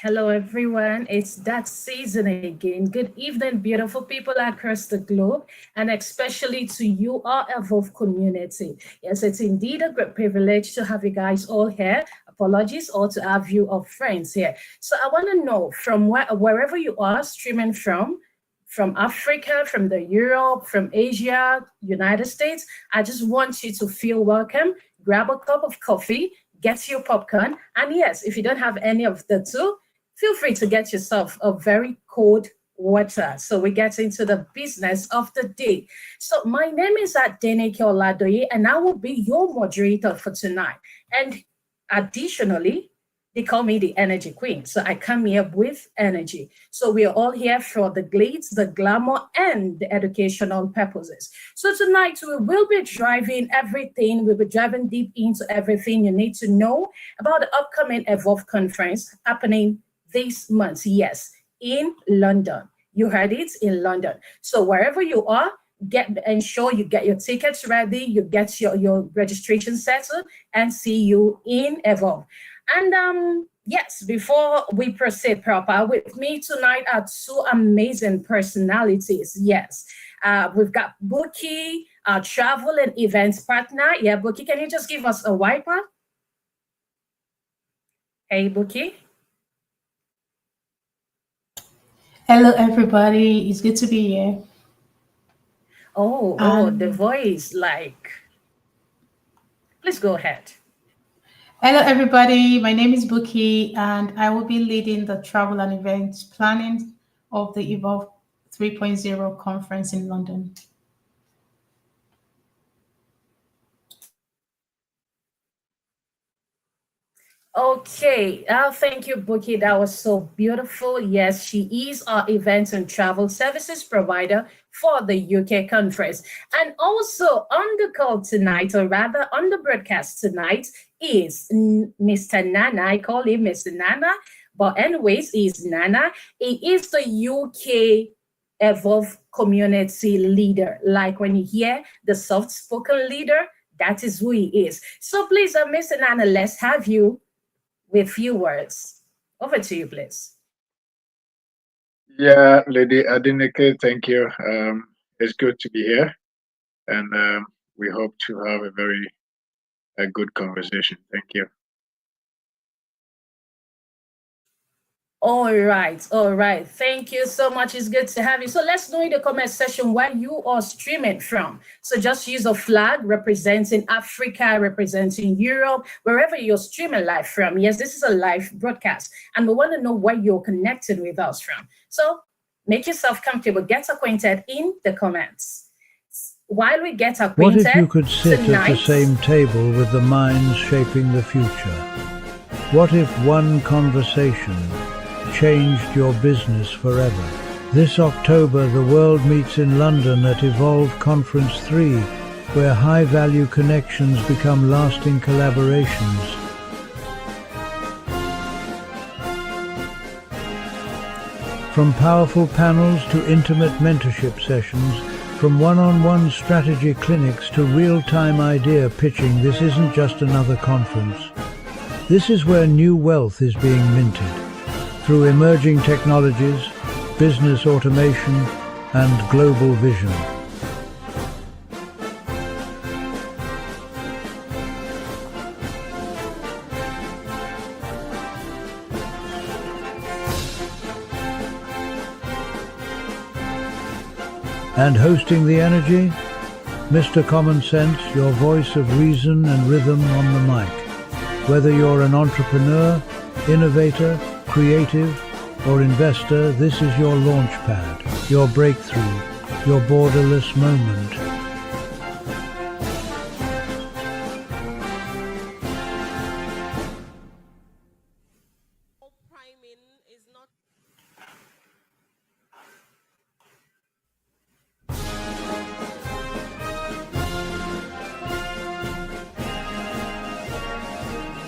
Hello, everyone. It's that season again. Good evening, beautiful people across the globe, and especially to you, our Evolve community. Yes, it's indeed a great privilege to have you guys all here. Apologies, or to have you, our friends here. So, I want to know from wherever you are streaming from Africa, from the Europe, from Asia, United States. I just want you to feel welcome. Grab a cup of coffee, get your popcorn, and yes, if you don't have any of the two, feel free to get yourself a very cold water. So we get into the business of the day. So my name is Adenike Oladoye, and I will be your moderator for tonight. And additionally, they call me the energy queen. So I come here with energy. So we are all here for the glitz, the glamour, and the educational purposes. So tonight we will be driving everything. We'll be driving deep into everything you need to know about the upcoming Evolve conference happening this month. Yes, in London. You heard it, in London. So wherever you are, ensure you get your tickets ready, you get your registration settled, and see you in Evolve. And yes, before we proceed proper, with me tonight are two amazing personalities. Yes, we've got Buki, our travel and events partner. Yeah, Buki, can you just give us a wiper? Hey, Buki. Hello, everybody. It's good to be here. Oh, the And voice, like, please go ahead. hello, everybody. My name is Buki, and I will be leading the travel and events planning of the Evolve 3.0 conference in London. Okay, thank you, Buki. That was so beautiful. Yes, she is our events and travel services provider for the UK conference. And also on the call tonight, or rather on the broadcast tonight, is Mr. Nana. I call him Mr. Nana, but anyways, he's Nana. He is the UK Evolve community leader. Like when you hear the soft spoken leader, that is who he is. So please, Mr. Nana, let's have you with few words. Over to you, please. Yeah, Lady Adineke, thank you. It's good to be here, and we hope to have a good conversation. Thank you. All right, all right. Thank you so much. It's good to have you. So let's know in the comment section where you are streaming from. So just use a flag representing Africa, representing Europe, wherever you're streaming live from. Yes, this is a live broadcast, and we want to know where you're connected with us from. So make yourself comfortable, get acquainted in the comments. While we get What if you acquainted could sit at the tonight, same table with the minds shaping the future? What if one conversation changed your business forever? This October, the world meets in London at Evolve Conference 3, where high-value connections become lasting collaborations. From powerful panels to intimate mentorship sessions, from one-on-one strategy clinics to real-time idea pitching, this isn't just another conference. This is where new wealth is being minted through emerging technologies, business automation, and global vision. And hosting the energy, Mr. Common Sense, your voice of reason and rhythm on the mic. Whether you're an entrepreneur, innovator, creative, or investor, this is your launch pad, your breakthrough, your borderless moment.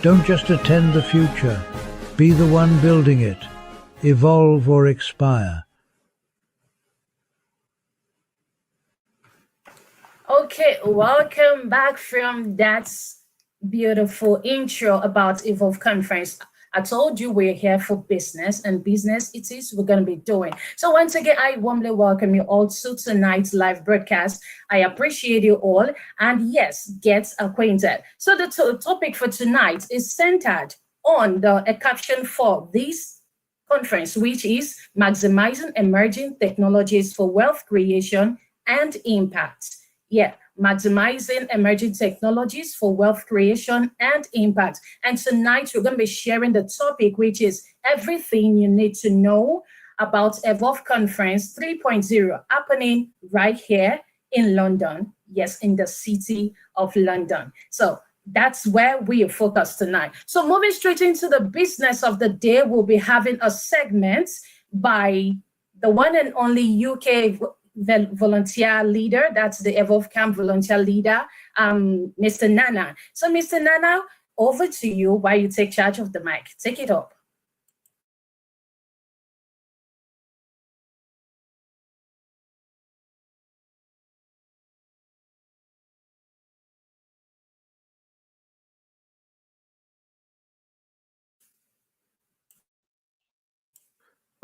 Don't just attend the future, be the one building it. Evolve or expire. Okay, welcome back from that beautiful intro about Evolve Conference. I told you we're here for business, and business it is we're going to be doing. So once again, I warmly welcome you all to tonight's live broadcast. I appreciate you all, and yes, get acquainted. So the topic for tonight is centered on a caption for this conference, which is maximizing emerging technologies for wealth creation and impact. Yeah, maximizing emerging technologies for wealth creation and impact. And tonight we're going to be sharing the topic, which is everything you need to know about Evolve Conference 3.0 happening right here in London. Yes, in the city of London. So that's where we are focused tonight. So moving straight into the business of the day, we'll be having a segment by the one and only UK volunteer leader. That's the Evolve Camp volunteer leader, Mr. Nana. So Mr. Nana, over to you while you take charge of the mic. Take it up.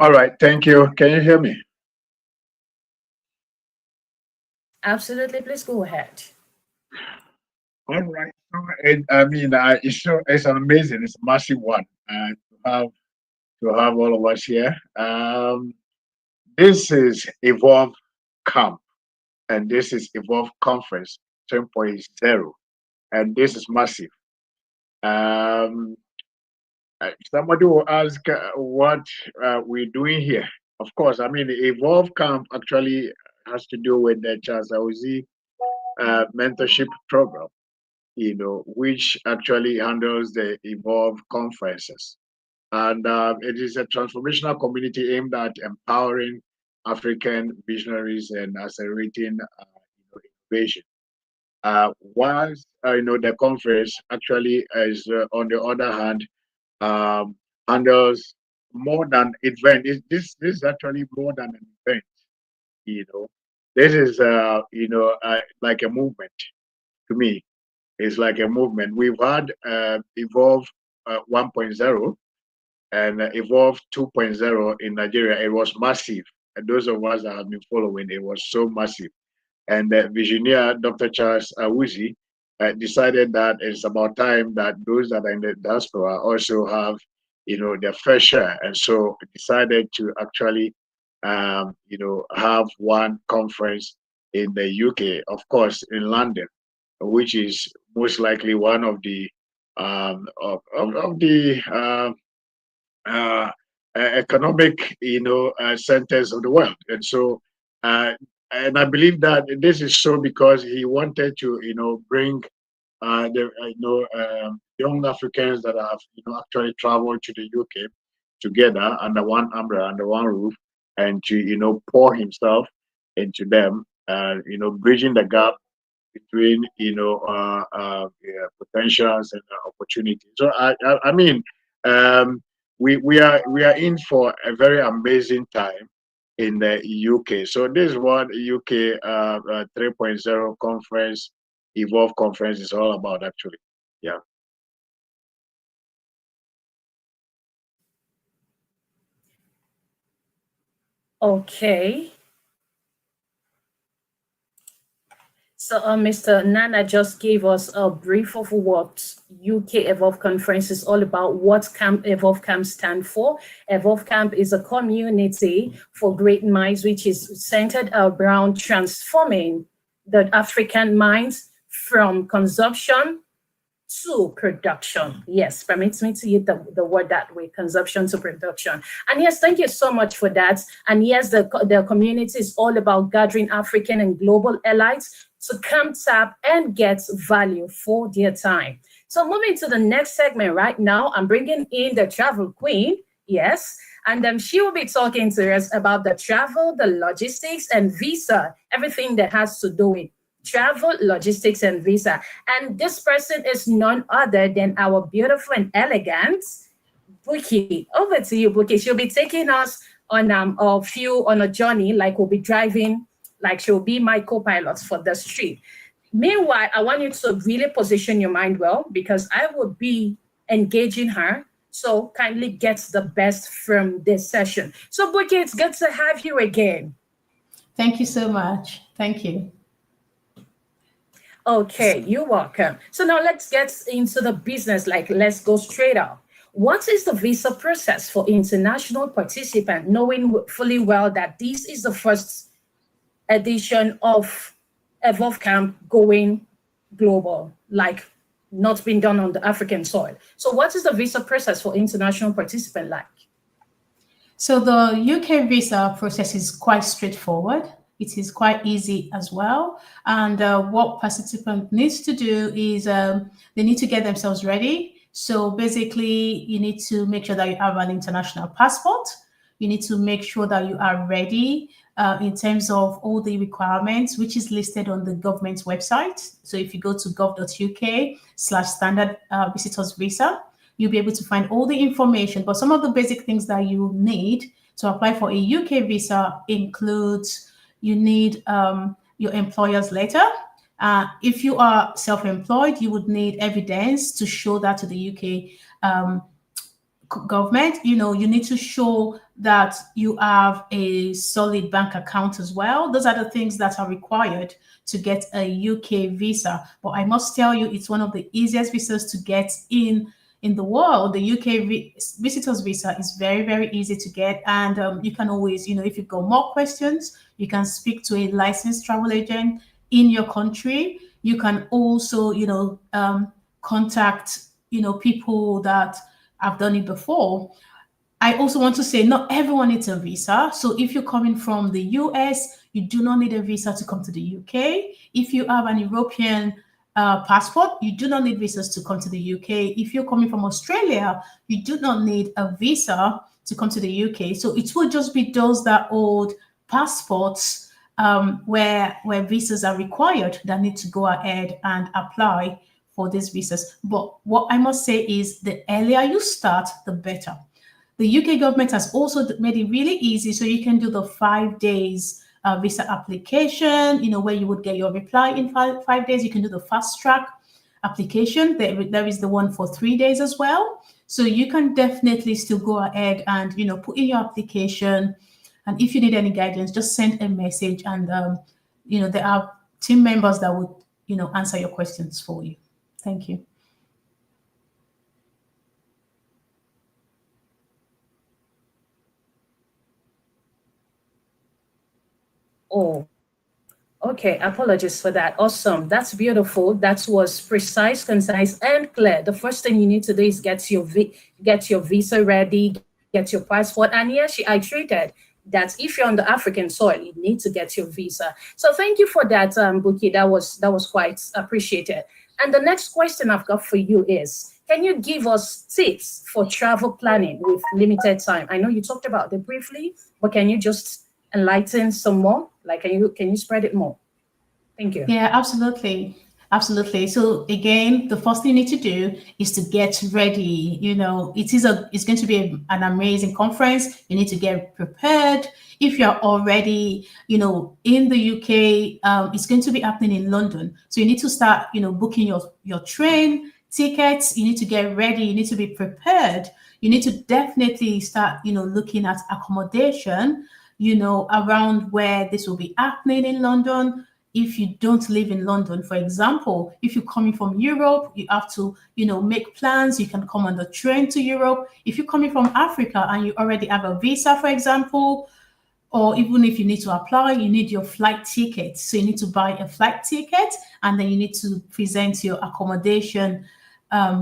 All right, thank you. Can you hear me? Absolutely, please go ahead. All right. So, it's an amazing, it's a massive one to have all of us here. This is Evolve Camp, and this is Evolve Conference 10.0, and this is massive. Somebody will ask what we're doing here. Of course, I mean, the Evolve Camp actually has to do with the Charles Awuzie mentorship program, which actually handles the Evolve conferences. And it is a transformational community aimed at empowering African visionaries and accelerating innovation. Whilst the conference actually is, on the other hand, handles more than event. This is actually more than an event. This is like a movement. To me, it's like a movement. We've had Evolve 1.0 and Evolve 2.0 in Nigeria. It was massive. And those of us that have been following, it was so massive. And the visionary, Dr. Charles Awuzie, decided that it's about time that those that are in the diaspora also have, their fair share. And so decided to actually, have one conference in the UK, of course, in London, which is most likely one of the economic, centers of the world. And so, and I believe that this is so because he wanted to, bring young Africans that have, actually traveled to the UK together under one umbrella, under one roof, and to, pour himself into them, bridging the gap between, potentials and opportunities. So I mean, we are in for a very amazing time in the UK. So this is what UK 3.0 conference, Evolve conference is all about, actually. Yeah. Okay. So Mr. Nana just gave us a brief of what UK Evolve Conference is all about, what Evolve Camp stand for. Evolve Camp is a community for great minds, which is centered around transforming the African minds from consumption to production. Yes, permits me to use the word that way, consumption to production. And yes, thank you so much for that. And yes, the community is all about gathering African and global elites to come tap and get value for their time. So moving to the next segment right now, I'm bringing in the travel queen, yes, and she will be talking to us about the travel, the logistics, and visa, everything that has to do with travel, logistics, and visa. And this person is none other than our beautiful and elegant Buki. Over to you, Buki. She'll be taking us on a journey, like we'll be driving, like she'll be my co-pilot for this trip. Meanwhile, I want you to really position your mind well, because I will be engaging her So kindly get the best from this session. So Buki, it's good to have you again. Thank you so much. Thank you. Okay, you're welcome. So now let's get into the business, like let's go straight up. What is the visa process for international participant, knowing fully well that this is the first edition of Evolve Camp going global, like not being done on the African soil. So what is the visa process for international participant like? So the UK visa process is quite straightforward. It is quite easy as well. And what participant needs to do is they need to get themselves ready. So basically, you need to make sure that you have an international passport. You need to make sure that you are ready in terms of all the requirements, which is listed on the government's website. So if you go to gov.uk/standard visitors visa, you'll be able to find all the information. But some of the basic things that you need to apply for a UK visa includes you need your employer's letter. If you are self-employed, you would need evidence to show that to the UK government. You need to show that you have a solid bank account as well. Those are the things that are required to get a UK visa. But I must tell you, it's one of the easiest visas to get in the world. The UK visitors visa is very, very easy to get. And you can always, if you've got more questions, you can speak to a licensed travel agent in your country. You can also, contact, people that have done it before. I also want to say not everyone needs a visa. So if you're coming from the US, you do not need a visa to come to the UK. If you have an European passport, you do not need visas to come to the UK. If you're coming from Australia, you do not need a visa to come to the UK. So it will just be those that hold passports where visas are required that need to go ahead and apply for these visas. But what I must say is the earlier you start, the better. The UK government has also made it really easy, so you can do the 5 days visa application, where you would get your reply in 5 days. You can do the fast track application. There is the one for 3 days as well. So you can definitely still go ahead and, put in your application. And if you need any guidance, just send a message, and, there are team members that would, answer your questions for you. Thank you. Oh, okay. Apologies for that. Awesome. That's beautiful. That was precise, concise, and clear. The first thing you need to do is get your visa ready, get your passport. And yes, I treated that if you're on the African soil, you need to get your visa. So thank you for that, Buki. That was quite appreciated. And the next question I've got for you is, can you give us tips for travel planning with limited time? I know you talked about it briefly, but can you just enlighten some more? Like, can you spread it more? Thank you. Yeah, absolutely. So again, the first thing you need to do is to get ready. It's going to be an amazing conference. You need to get prepared. If you're already, in the UK, it's going to be happening in London. So you need to start, booking your train tickets. You need to get ready. You need to be prepared. You need to definitely start, looking at accommodation, around where this will be happening in London. If you don't live in London, for example, if you're coming from Europe, you have to, make plans. You can come on the train to Europe. If you're coming from Africa and you already have a visa, for example, or even if you need to apply, you need your flight ticket. So you need to buy a flight ticket, and then you need to present your accommodation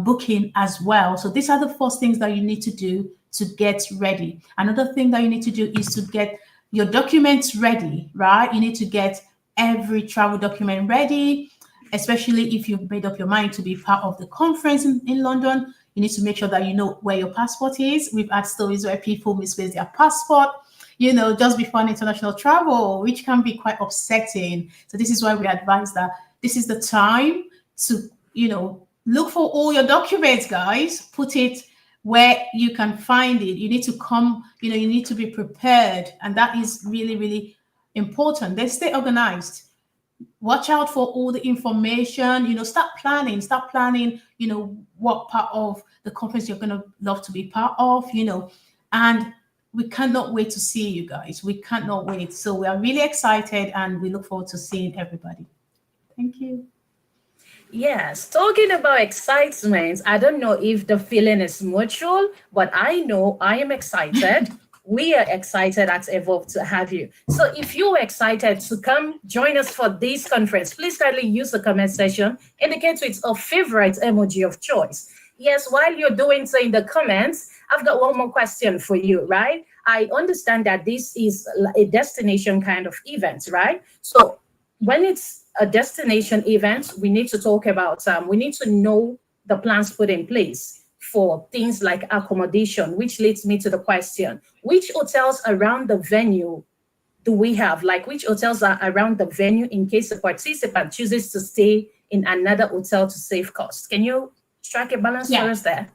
booking as well. So these are the first things that you need to do to get ready. Another thing that you need to do is to get your documents ready, right? You need to get every travel document ready, especially if you've made up your mind to be part of the conference in London. You need to make sure that you know where your passport is. We've had stories where people misplace their passport, just before an international travel, which can be quite upsetting. So this is why we advise that this is the time to, look for all your documents, guys. Put it where you can find it. You need to come, you need to be prepared. And that is really, really important. Then stay organized. watch out for all the information, start planning, what part of the conference you're going to love to be part of, and we cannot wait to see you guys. We cannot wait. So we are really excited and we look forward to seeing everybody. Thank you. Yes, talking about excitement, I don't know if the feeling is mutual, but I know I am excited. We are excited at Evolve to have you. So if you're excited to come join us for this conference, please kindly use the comment section, indicate with a favorite emoji of choice. Yes, while you're doing so in the comments, I've got one more question for you, right? I understand that this is a destination kind of event, right? So when it's a destination event, we need to talk about, we need to know the plans put in place for things like accommodation, which leads me to the question, which hotels around the venue do we have? Like which hotels are around the venue in case the participant chooses to stay in another hotel to save costs? Can you strike a balance for us there?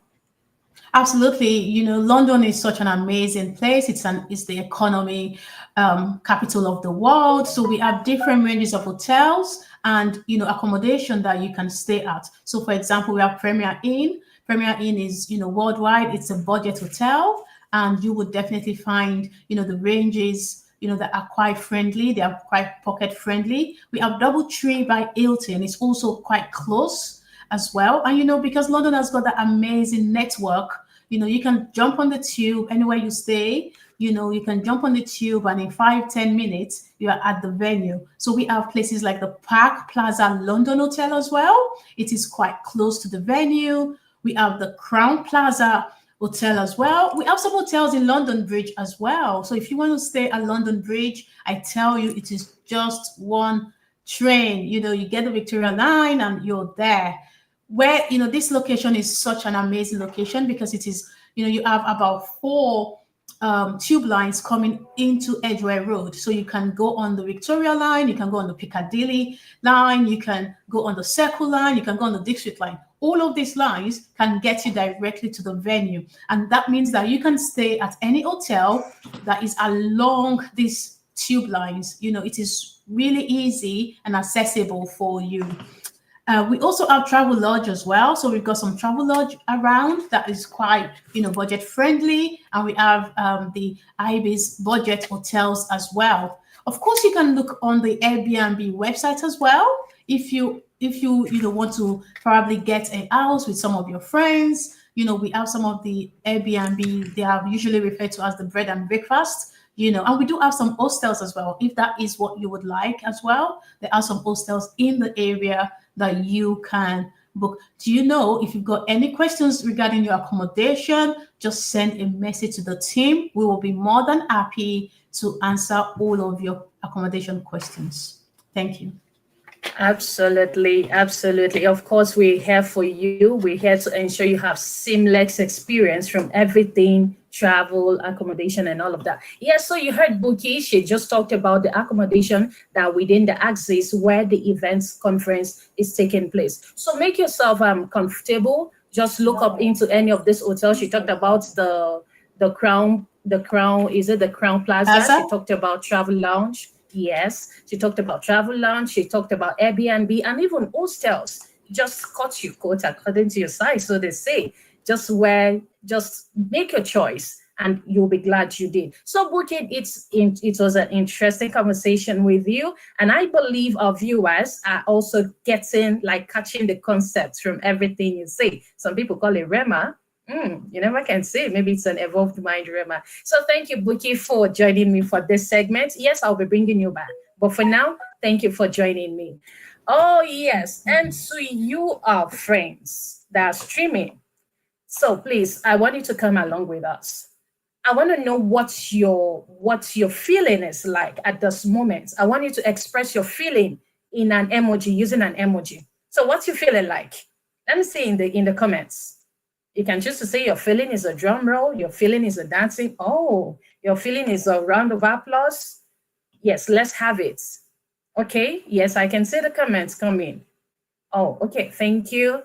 Absolutely. London is such an amazing place. It's the economy capital of the world. So we have different ranges of hotels and, accommodation that you can stay at. So for example, we have Premier Inn. Premier Inn is, worldwide. It's a budget hotel, and you would definitely find, the ranges, that are quite friendly. They are quite pocket friendly. We have DoubleTree by Hilton. It's also quite close as well. And, because London has got that amazing network, you can jump on the tube anywhere you stay. You can jump on the tube and in 5-10 minutes, you are at the venue. So we have places like the Park Plaza London Hotel as well. It is quite close to the venue. We have the Crown Plaza Hotel as well. We have some hotels in London Bridge as well. So if you want to stay at London Bridge, I tell you, it is just one train. You get the Victoria Line and you're there. Where, this location is such an amazing location because it is, you have about 4 tube lines coming into Edgware Road. So you can go on the Victoria Line, you can go on the Piccadilly Line, you can go on the Circle Line, you can go on the District Line. All of these lines can get you directly to the venue. And that means that you can stay at any hotel that is along these tube lines. It is really easy and accessible for you. We also have travel lodge as well. So we've got some travel lodge around that is quite, budget friendly. And we have the Ibis budget hotels as well. Of course, you can look on the Airbnb website as well. If you want to probably get a house with some of your friends, we have some of the Airbnb, they are usually referred to as the bread and breakfast. And we do have some hostels as well, if that is what you would like as well. There are some hostels in the area that you can book. Do you know if you've got any questions regarding your accommodation, just send a message to the team. We will be more than happy to answer all of your accommodation questions. Thank you. Absolutely, absolutely. Of course, we're here for you. We're here to ensure you have seamless experience from everything, travel, accommodation, and all of that. Yes, so you heard Buki. She just talked about the accommodation that within the axis where the events conference is taking place. So make yourself comfortable. Just look up into any of this hotels. She talked about the Crown. Is it the Crown Plaza? She talked about Travel Lounge. Yes, she talked about Travel Lounge, she talked about Airbnb, and even hostels. Just cut your coat according to your size, so they say. Just make your choice, and you'll be glad you did. So, Buki, it was an interesting conversation with you, and I believe our viewers are also catching the concepts from everything you say. Some people call it Rema. You never can say. Maybe it's an evolved mind, Rema. So thank you, Buki, for joining me for this segment. Yes, I'll be bringing you back. But for now, thank you for joining me. Oh, yes. And so you are friends that are streaming. So please, I want you to come along with us. I want to know what your feeling is like at this moment. I want you to express your feeling in an emoji, using an emoji. So what's your feeling like? Let me see in the comments. You can choose to say your feeling is a drum roll, your feeling is a dancing. Oh, your feeling is a round of applause. Yes, let's have it. Okay, yes, I can see the comments coming. Oh, okay, thank you.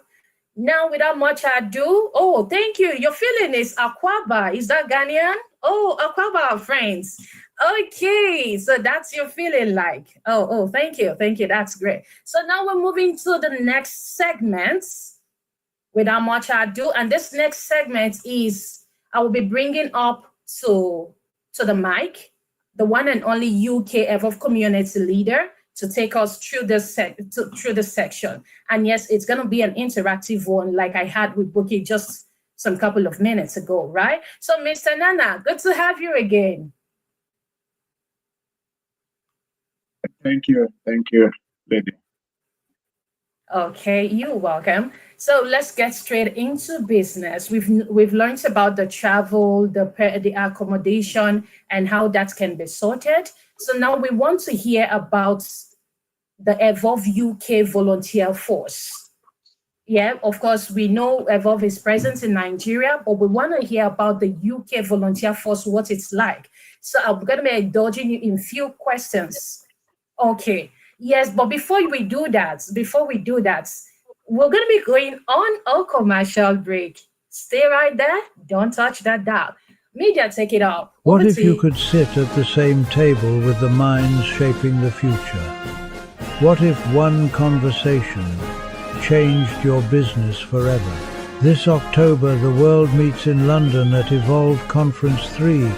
Now, without much ado, thank you. Your feeling is Akwaba. Is that Ghanaian? Oh, Akwaba, friends. Okay, so that's your feeling like. Oh, thank you. Thank you. That's great. So now we're moving to the next segment without much ado. And this next segment is I will be bringing up to the mic the one and only UK Evolve community leader to take us through through this section. And yes, it's going to be an interactive one like I had with Bookie just some couple of minutes ago, right? So, Mr. Nana, good to have you again. Thank you, lady. Okay, you're welcome. So let's get straight into business. We've learned about the travel, the accommodation, and how that can be sorted. So now we want to hear about the Evolve UK volunteer force. Yeah, of course, we know Evolve is present in Nigeria, but we want to hear about the UK volunteer force, what it's like. So I'm going to be indulging you in few questions. Okay. Yes, but before we do that, we're going to be going on a commercial break. Stay right there. Don't touch that dial. Media, take it up. What Over if to you could sit at the same table with the minds shaping the future? What if one conversation changed your business forever? This October, the world meets in London at Evolve Conference 3,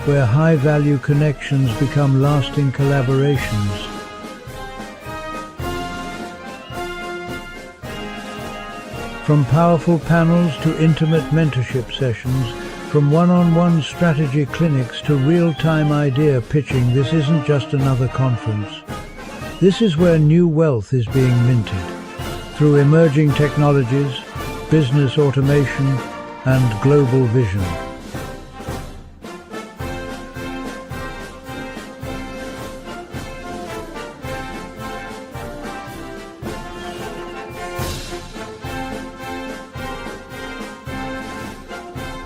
where high-value connections become lasting collaborations. From powerful panels to intimate mentorship sessions, from one-on-one strategy clinics to real-time idea pitching, this isn't just another conference. This is where new wealth is being minted through emerging technologies, business automation, and global vision.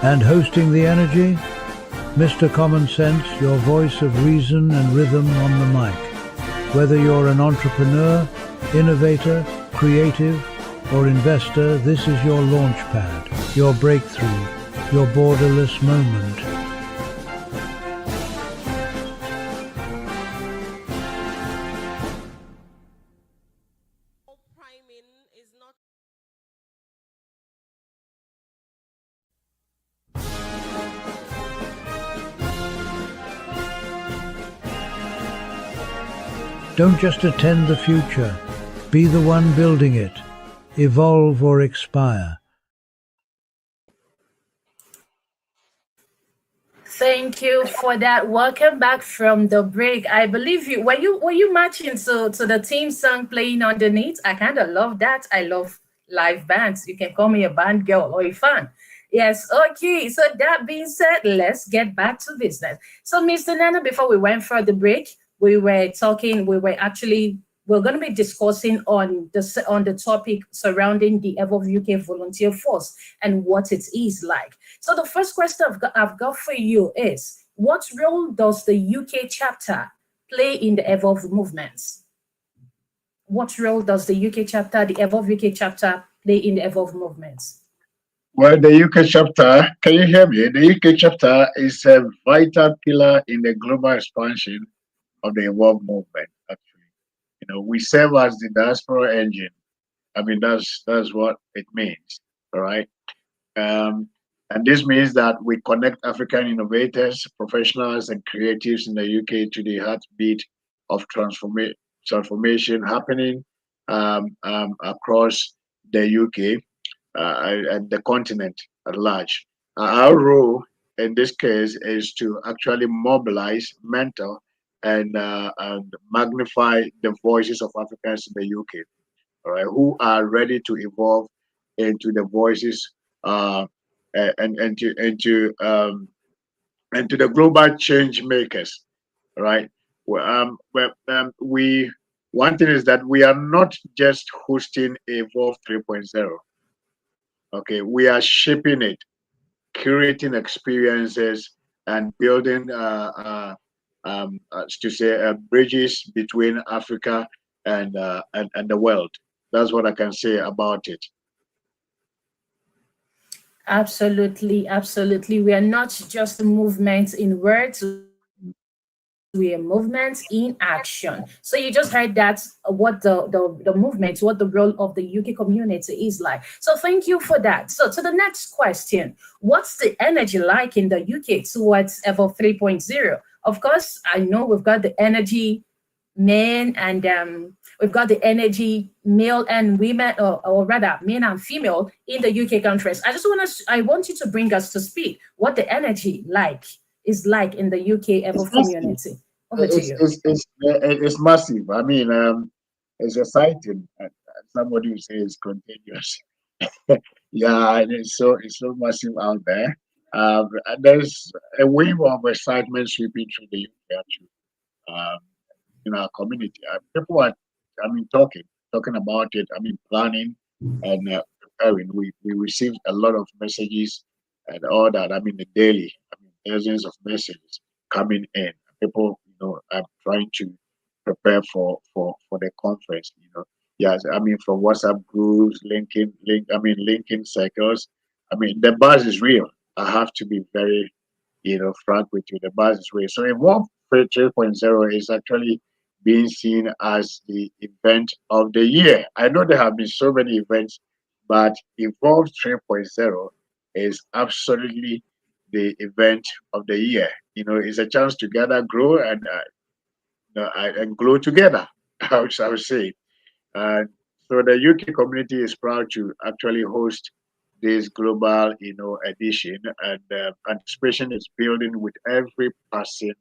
And hosting the energy, Mr. Common Sense, your voice of reason and rhythm on the mic. Whether you're an entrepreneur, innovator, creative, or investor, this is your launch pad, your breakthrough, your borderless moment. Don't just attend the future, be the one building it. Evolve or expire. Thank you for that. Welcome back from the break. I believe you were you matching to the team song playing underneath? I kind of love that. I love live bands. You can call me a band girl or a fan. Yes, okay. So that being said, let's get back to business. So, Mr. Nana, before we went for the break, we're going to be discussing on the topic surrounding the Evolve UK volunteer force and what it is like. So the first question I've got for you is, what role does the UK chapter play in the Evolve movements? What role does the UK chapter, the Evolve UK chapter, play in the Evolve movements? Well, the UK chapter, can you hear me? The UK chapter is a vital pillar in the global expansion of the Evolve movement, actually. You know, we serve as the diaspora engine. I mean, that's what it means, all right? And this means that we connect African innovators, professionals, and creatives in the UK to the heartbeat of transformation happening across the UK and the continent at large. Our role in this case is to actually mobilize, mentor, and magnify the voices of Africans in the UK, all right, who are ready to evolve into the voices and to the global change makers, right? We one thing is that we are not just hosting Evolve 3.0. Okay, we are shaping it, curating experiences, and building bridges between Africa and the world. That's what I can say about it. Absolutely, absolutely. We are not just a movement in words. we are movement in action. So you just heard that's what the movement, what the role of the UK community is like. So thank you for that. So to the next question, what's the energy like in the UK towards Evolve 3.0? Of course, I know we've got the energy men and we've got the energy male and women, or rather men and female in the UK countries. I want you to bring us to speed what the energy is like in the UK It's Evolve massive. community. Over to you. It's massive. I mean, it's exciting. Somebody would say it's contagious. Yeah, and it's so massive out there. And there's a wave of excitement sweeping through the UK actually, in our community. People are, I mean, talking about it. I mean, planning and preparing. We received a lot of messages and all that. I mean, the daily. I mean, dozens of messages coming in. People, are trying to prepare for the conference. Yes, I mean, from WhatsApp groups, linking circles. I mean, the buzz is real. I have to be very, frank with you. The buzz is real. So Evolve 3.0 is actually being seen as the event of the year. I know there have been so many events, but Evolve 3.0 is absolutely the event of the year. It's a chance to gather, grow, and grow together. I would say. And so the UK community is proud to actually host this global, edition, and anticipation is building with every passing,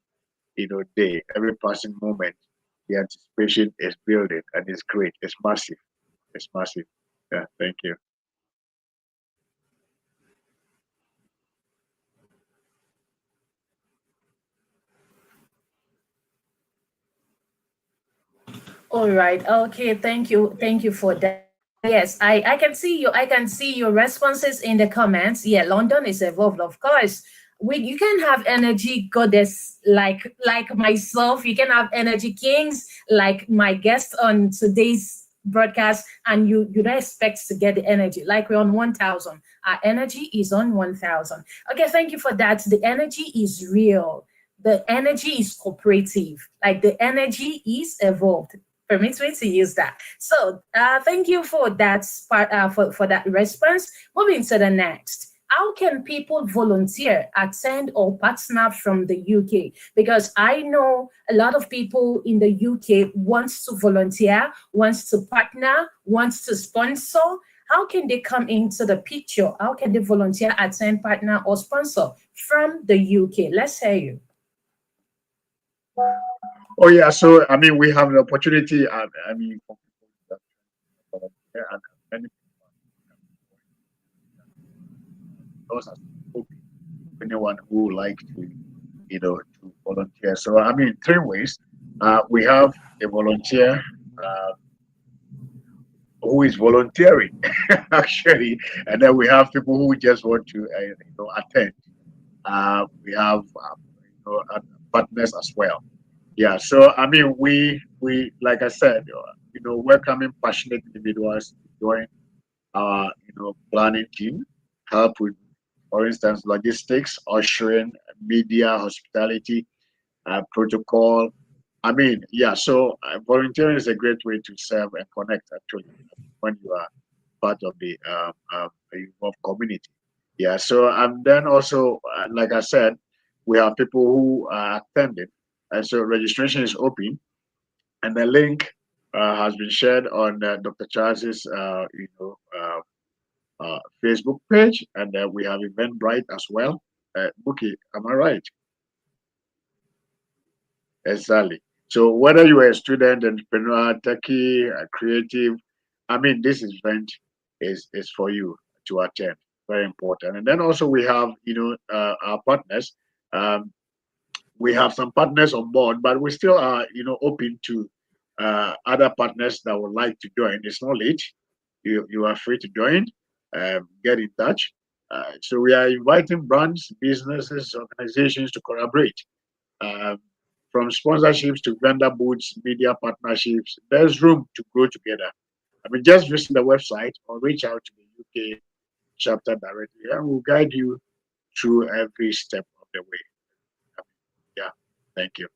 day, every passing moment. The anticipation is building, and it's great. It's massive. It's massive. Yeah. Thank you. All right. Okay. Thank you. Thank you for that. Yes, I can see you. I can see your responses in the comments. Yeah, London is evolved, of course. You can have energy goddess like myself. You can have energy kings like my guest on today's broadcast, and you don't expect to get the energy. Like we're on 1,000. Our energy is on 1,000. Okay, thank you for that. The energy is real. The energy is cooperative. Like the energy is evolved. Permit me to use that. So thank you for that for that response. Moving to the next. How can people volunteer, attend, or partner from the UK? Because I know a lot of people in the UK wants to volunteer, wants to partner, wants to sponsor. How can they come into the picture? How can they volunteer, attend, partner, or sponsor from the UK? Let's hear you. Oh yeah. So I mean, we have the opportunity. I mean, for people that volunteer and many those are open to anyone who would like to, to volunteer. So I mean, three ways. We have a volunteer who is volunteering actually, and then we have people who just want to, attend. We have partners as well. Yeah. So I mean, we like I said, welcoming passionate individuals to join our planning team, help with, for instance, logistics, ushering, media, hospitality, protocol. I mean, yeah. So volunteering is a great way to serve and connect. Actually, when you are part of the involved community. Yeah. So and then also, like I said, we have people who are attending, and so registration is open, and the link has been shared on Dr. Charles's, Facebook page, and we have Eventbrite as well. Bookie, am I right? Exactly. So whether you are a student, entrepreneur, techie, creative, I mean, this event is for you to attend. Very important. And then also we have, our partners. Um, we have some partners on board, but we still are, open to other partners that would like to join. It's not late. You are free to join. Get in touch. So we are inviting brands, businesses, organizations to collaborate. Um, from sponsorships to vendor booths, media partnerships, there's room to grow together. I mean, just visit the website or reach out to the UK chapter directly, and we'll guide you through every step of the way. Yeah, thank you.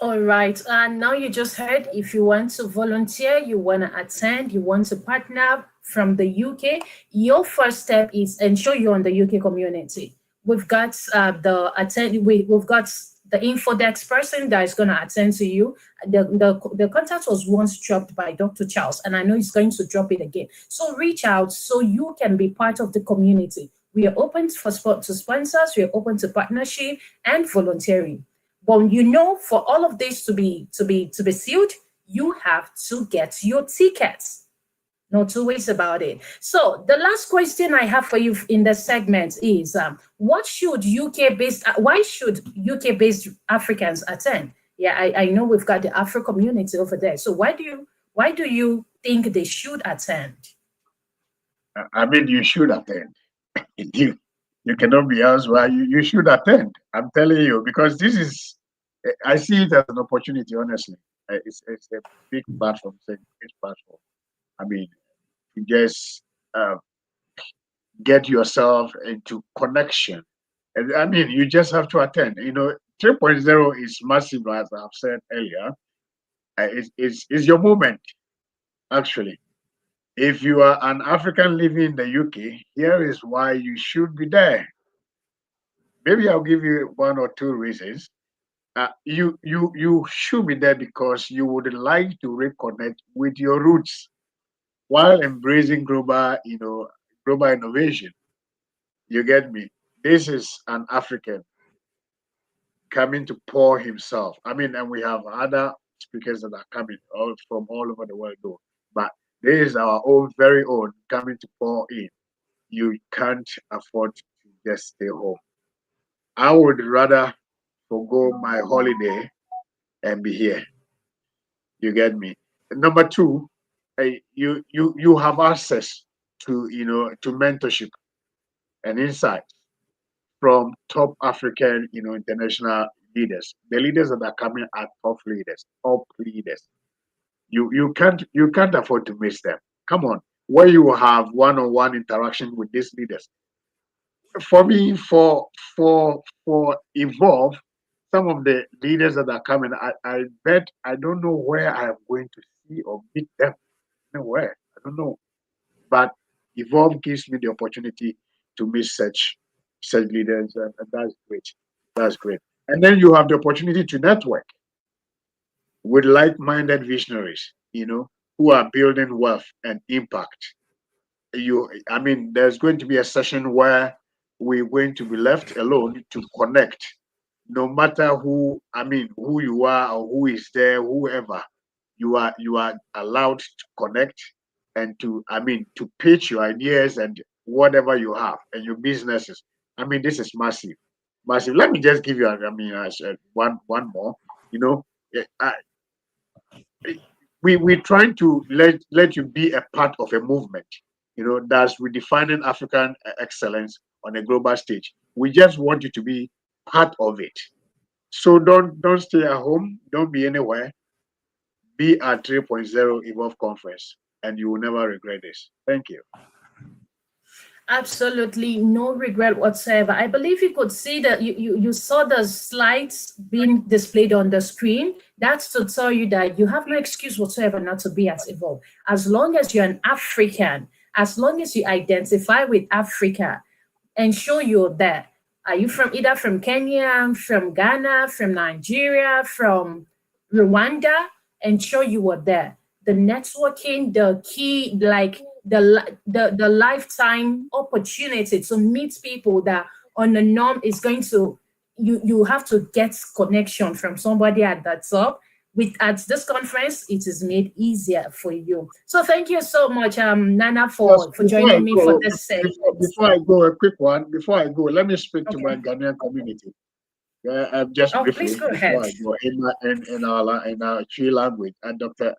All right. And now you just heard if you want to volunteer, you want to attend, you want to partner from the UK, your first step is ensure you're on the UK community. We've got we've got the info desk person that is going to attend to you. The contact was once dropped by Dr. Charles, and I know he's going to drop it again. So reach out so you can be part of the community. We are open to sponsors, we are open to partnership and volunteering. But you know, for all of this to be sealed, you have to get your tickets. No two ways about it. So the last question I have for you in the segment is, what should UK-based? Why should UK-based Africans attend? Yeah, I know we've got the Afro community over there. So why do you think they should attend? I mean, you should attend. You cannot be asked why you should attend. I'm telling you, because this is, I see it as an opportunity, honestly. It's a big platform, it's a big platform. I mean, you just get yourself into connection. And I mean, you just have to attend. 3.0 is massive, as I've said earlier. It's your moment, actually. If you are an African living in the UK, here is why you should be there. Maybe I'll give you one or two reasons. You should be there because you would like to reconnect with your roots while embracing global innovation. You get me? This is an African coming to pour himself. I mean, and we have other speakers that are coming all from all over the world, though. But this is our own, very own, coming to pour in. You can't afford to just stay home. I would rather forgo my holiday and be here. You get me? Number two, you have access to mentorship and insight from top African, international leaders. The leaders that are coming are top leaders, top leaders. You can't afford to miss them. Come on, where you have one-on-one interaction with these leaders. For me, for Evolve, some of the leaders that are coming, I bet I don't know where I am going to see or meet them. Nowhere. I don't know. But Evolve gives me the opportunity to meet such leaders, and that's great. That's great. And then you have the opportunity to network with like-minded visionaries, who are building wealth and impact. I mean, there's going to be a session where we're going to be left alone to connect, no matter who you are or who is there, whoever. You are allowed to connect and to pitch your ideas and whatever you have and your businesses. I mean, this is massive, massive. Let me just give you, one more. You know, eh, I, we're trying to let you be a part of a movement. That's redefining African excellence on a global stage. We just want you to be part of it. So don't stay at home. Don't be anywhere. Be at 3.0 Evolve Conference, and you will never regret this. Thank you. Absolutely no regret whatsoever. I believe you could see that you saw the slides being displayed on the screen. That's to tell you that you have no excuse whatsoever not to be at Evolve. As long as you're an African, as long as you identify with Africa, ensure you're there. Are you from either from Kenya, from Ghana, from Nigeria, from Rwanda? Ensure you were there. The networking, the key, like the lifetime opportunity to meet people that on the norm is going to you have to get connection from somebody at the top. With at this conference, it is made easier for you. So thank you so much, Nana, Yes, for joining me for this segment. before I go, a quick one. Before I go, let me speak to my Okay. Ghanaian community. Just Oh, please briefly go before ahead. I go, in our Tree language, and Dr.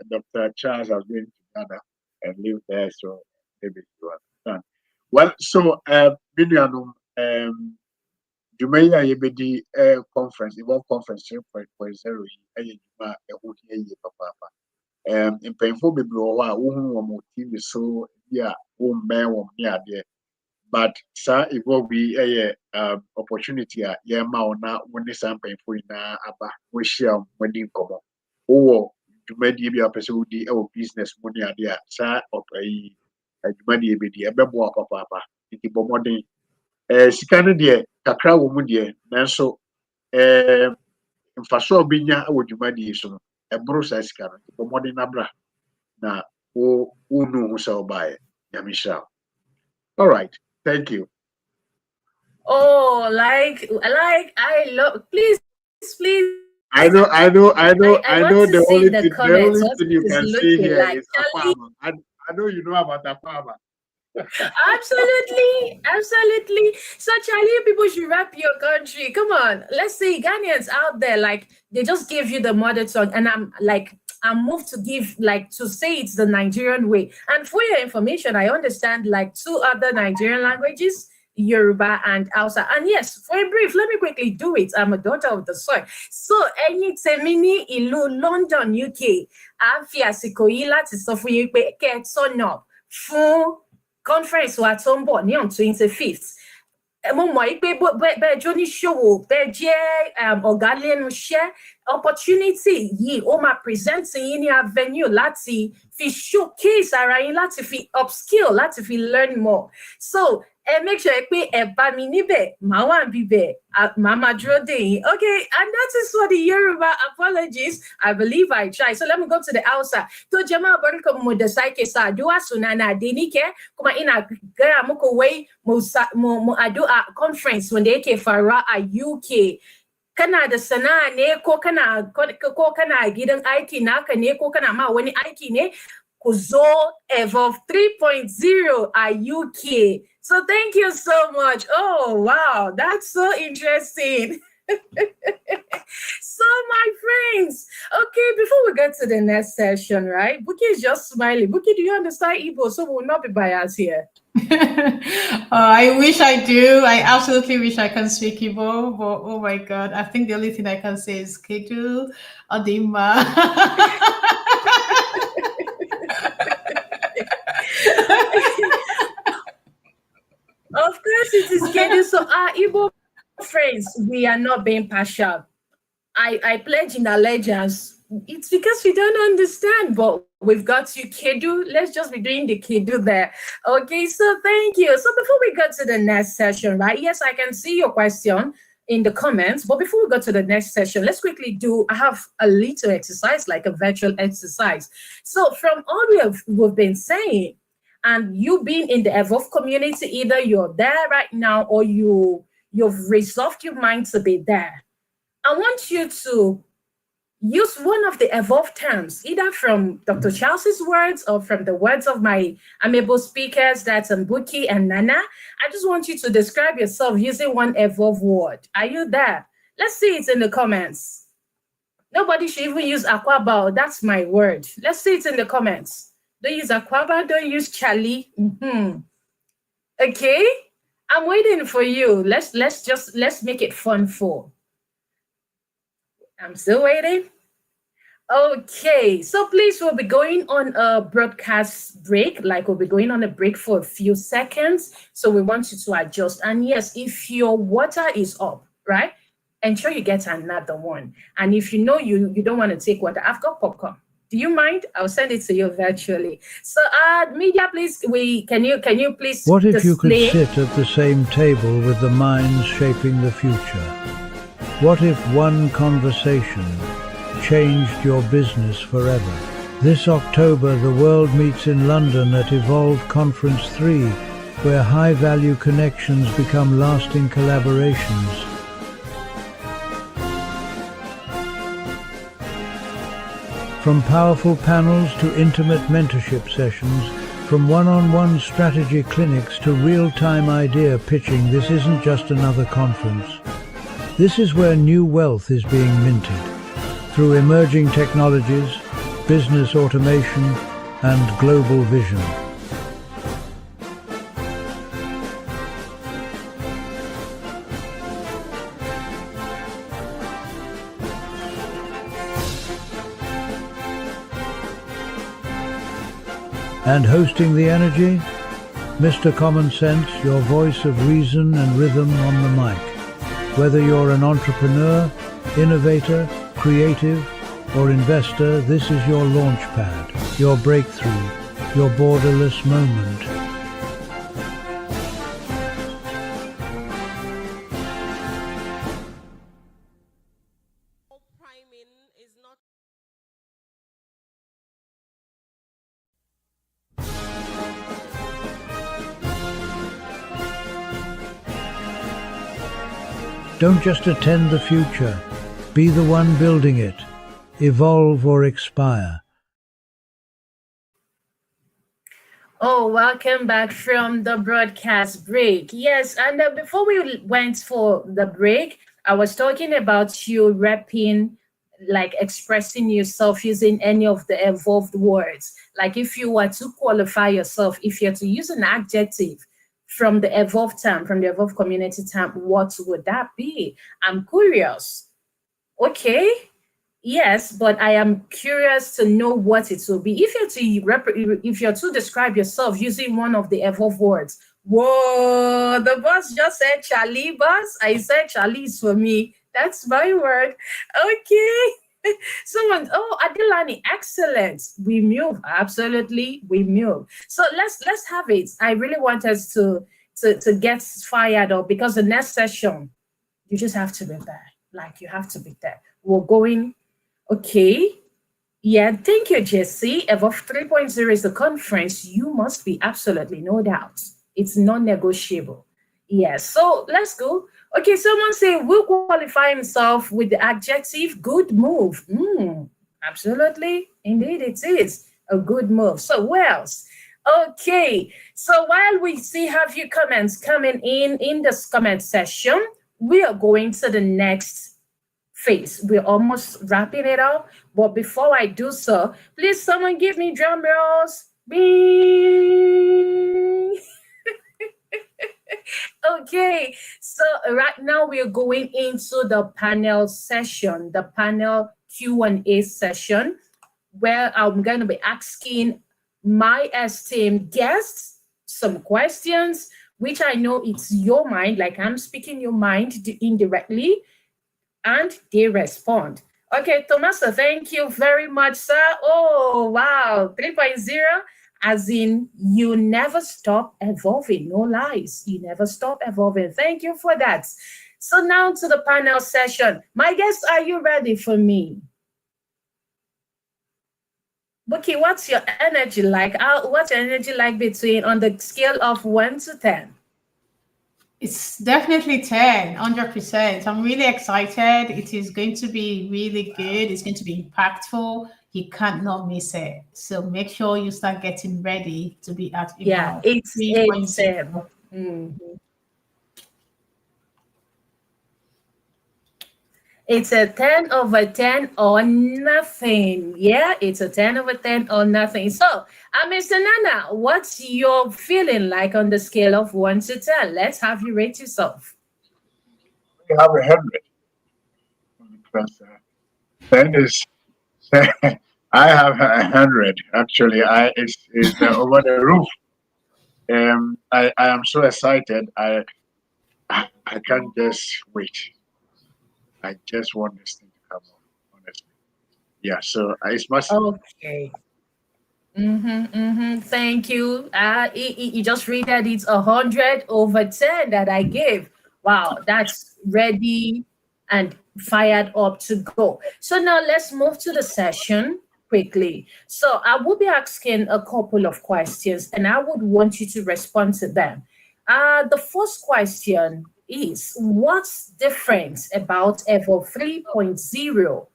Charles has been to Ghana and lived there, so maybe you understand. Well, so Bilianum, Jumaya Yebedi conference, Evolve Conference 3.0, papa. Mpanyinfoɔ bebree wɔ hɔ a wohu wɔn TV so bi a wommɛn wɔn ne adeɛ. but sir, it will be a opportunity. Yeah, mauna when the sample for na aba we share wedding come. Oh, you may be a person who business money idea, sir, or a money be the abebo papa. It is modern. Sika no deɛ kakra wɔ mu deɛ nanso mfaso a ɔbɛnya wɔ dwumadie so no ɛboro saa sika no nti bɔmmɔden nabra na wonu ho sɛ ɔbaeɛ nyame hyira wo. All right, thank you. Oh, like I love. Please. I know. I want to The see only the thing, comments. the only What thing you is can see looking here like? is Afama. I know you know about Afama. Absolutely. So Charlie, people should rap your country. Come on, let's say Ghanaians out there, like they just gave you the mother tongue, and I'm moved to give to say it's the Nigerian way. And for your information, I understand like 2 other Nigerian languages, Yoruba and Hausa. And yes, for a brief, let me quickly do it. I'm a daughter of the soil. So any temini ilu London, UK, Afia Sikoyi láti sọ fún yín pé kẹ́ ẹ tọ́nà fún conference wa tó ń bọ̀ ní on 25th. Mo mọ̀ pé bẹ́ẹ̀ jó níṣòwò, bẹ́ẹ̀ jẹ́ ọ̀gá lẹ́nu iṣẹ́, opportunity yìí ó máa present yín ní avenue láti fi showcase ara yín, láti fi upskill, láti fi learn more. So make sure pé ẹ bá mi níbẹ̀, màá wà níbẹ̀, màá máa dúró dè yín. Okay, and that is for the Yoruba. Apologies, I believe I tried. So let me go to the Hausa. To jama'a barkanmu da sake saduwa, sunana Denike, kuma ina gaya muku wai mu addu'a conference wanda yake faruwa a UK. Kana da sana'a ne ko kana gidan aiki naka ne ko kana ma wani aiki ne, ku zo Evolve 3.0 a UK. So thank you so much. Oh, wow, that's so interesting. So my friends, okay, before we get to the next session, right? Buki is just smiling. Buki, do you understand Igbo? So we will not be biased here. I wish I do. I absolutely wish I can speak Igbo, but oh my God, I think the only thing I can say is Kedu Odima. Of course, it is Kedu. So our Igbo friends, we are not being partial. I pledge in allegiance. It's because we don't understand, but we've got you, Kedu. Let's just be doing the Kedu there. Okay, so thank you. So before we go to the next session, right? Yes, I can see your question in the comments, but before we go to the next session, let's quickly I have a little exercise, like a virtual exercise. So from all we've been saying, and you being in the Evolve community, either you're there right now or you've resolved your mind to be there. I want you to use one of the Evolve terms, either from Dr. Charles's words or from the words of my amiable speakers, that's Mbuki and Nana. I just want you to describe yourself using one Evolve word. Are you there? Let's see it in the comments. Nobody should even use Aquaba. That's my word. Let's see it in the comments. Don't use Aquaba, don't use Charlie. Okay, I'm waiting for you. Let's make it fun for. I'm still waiting. Okay, so please, we'll be going on a broadcast break, like we'll be going on a break for a few seconds. So we want you to adjust. And yes, if your water is up, right, ensure you get another one. And if you know you don't want to take water, I've got popcorn. Do you mind? I'll send it to you virtually. So, media, please, can you please What if you could display- sit at the same table with the minds shaping the future? What if one conversation changed your business forever? This October, the world meets in London at Evolve Conference 3, where high-value connections become lasting collaborations. From powerful panels to intimate mentorship sessions, from one-on-one strategy clinics to real-time idea pitching, this isn't just another conference. This is where new wealth is being minted through emerging technologies, business automation, and global vision. And hosting the energy, Mr. Common Sense, your voice of reason and rhythm on the mic. Whether you're an entrepreneur, innovator, creative, or investor, this is your launch pad, your breakthrough, your borderless moment. Priming is not. Don't just attend the future, be the one building it. Evolve or expire. Oh, welcome back from the broadcast break. Yes, and before we went for the break, I was talking about you repping, like expressing yourself using any of the evolved words. Like if you were to qualify yourself, if you're to use an adjective from the evolved term, from the evolved community term, what would that be? I'm curious. Okay. Yes, but I am curious to know what it will be. If you're to describe yourself using one of the evolved words, whoa, the boss just said Charlie, boss. I said Charlie is for me. That's my word. Okay. Someone, oh, Adelani, excellent. We move. Absolutely, we move. So let's have it. I really want us to get fired up because the next session, you just have to be there. Like you have to be there. We're going. Okay. Yeah, thank you, Jesse. Evolve 3.0 is the conference. You must be absolutely no doubt. It's non-negotiable. Yes. So let's go. Okay, someone say will qualify himself with the adjective good move. Absolutely. Indeed, it is a good move. So what else? Okay. So while we have your comments coming in this comment session, we are going to the next phase. We're almost wrapping it up. But before I do so, please someone give me drum rolls. Bing. Okay, so right now we are going into the panel session, the panel Q&A session, where I'm going to be asking my esteemed guests some questions, which I know it's your mind, like I'm speaking your mind indirectly, and they respond. Okay, Tomasa, thank you very much, sir. Oh, wow, 3.0. As in, you never stop evolving. No lies. You never stop evolving. Thank you for that. So now to the panel session. My guests, are you ready for me? Buki, what's your energy like? What's your energy like on the scale of 1 to 10? It's definitely 10, 100%. I'm really excited. It is going to be really good. It's going to be impactful. You can't not miss it. So make sure you start getting ready to be at Evolve. Yeah, it's 3.0. It's a 10 over 10 or nothing. Yeah, it's a 10 over 10 or nothing. So, Mr. Nana, what's your feeling like on the scale of 1 to 10? Let's have you rate yourself. We have 100. Because 10 is... I have 100. Actually, it's over the roof. I am so excited. I can't just wait. I just want this thing to come on, honestly. Yeah, so it's massive. Okay. Thank you. You just read that it's 100 over 10 that I gave. Wow, that's ready and fired up to go. So now let's move to the session quickly. So I will be asking a couple of questions and I would want you to respond to them. The first question is, what's different about Evolve 3.0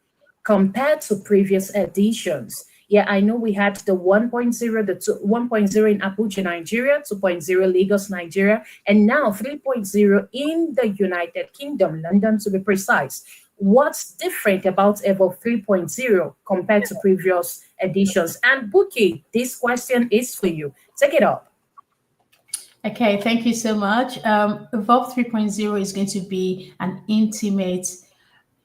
compared to previous editions? Yeah, I know we had the 1.0, the 1.0 in Abuja, Nigeria, 2.0 Lagos, Nigeria, and now 3.0 in the United Kingdom, London to be precise. What's different about Evolve 3.0 compared to previous editions? And Buki, this question is for you. Take it up. Okay, thank you so much. Evolve 3.0 is going to be an intimate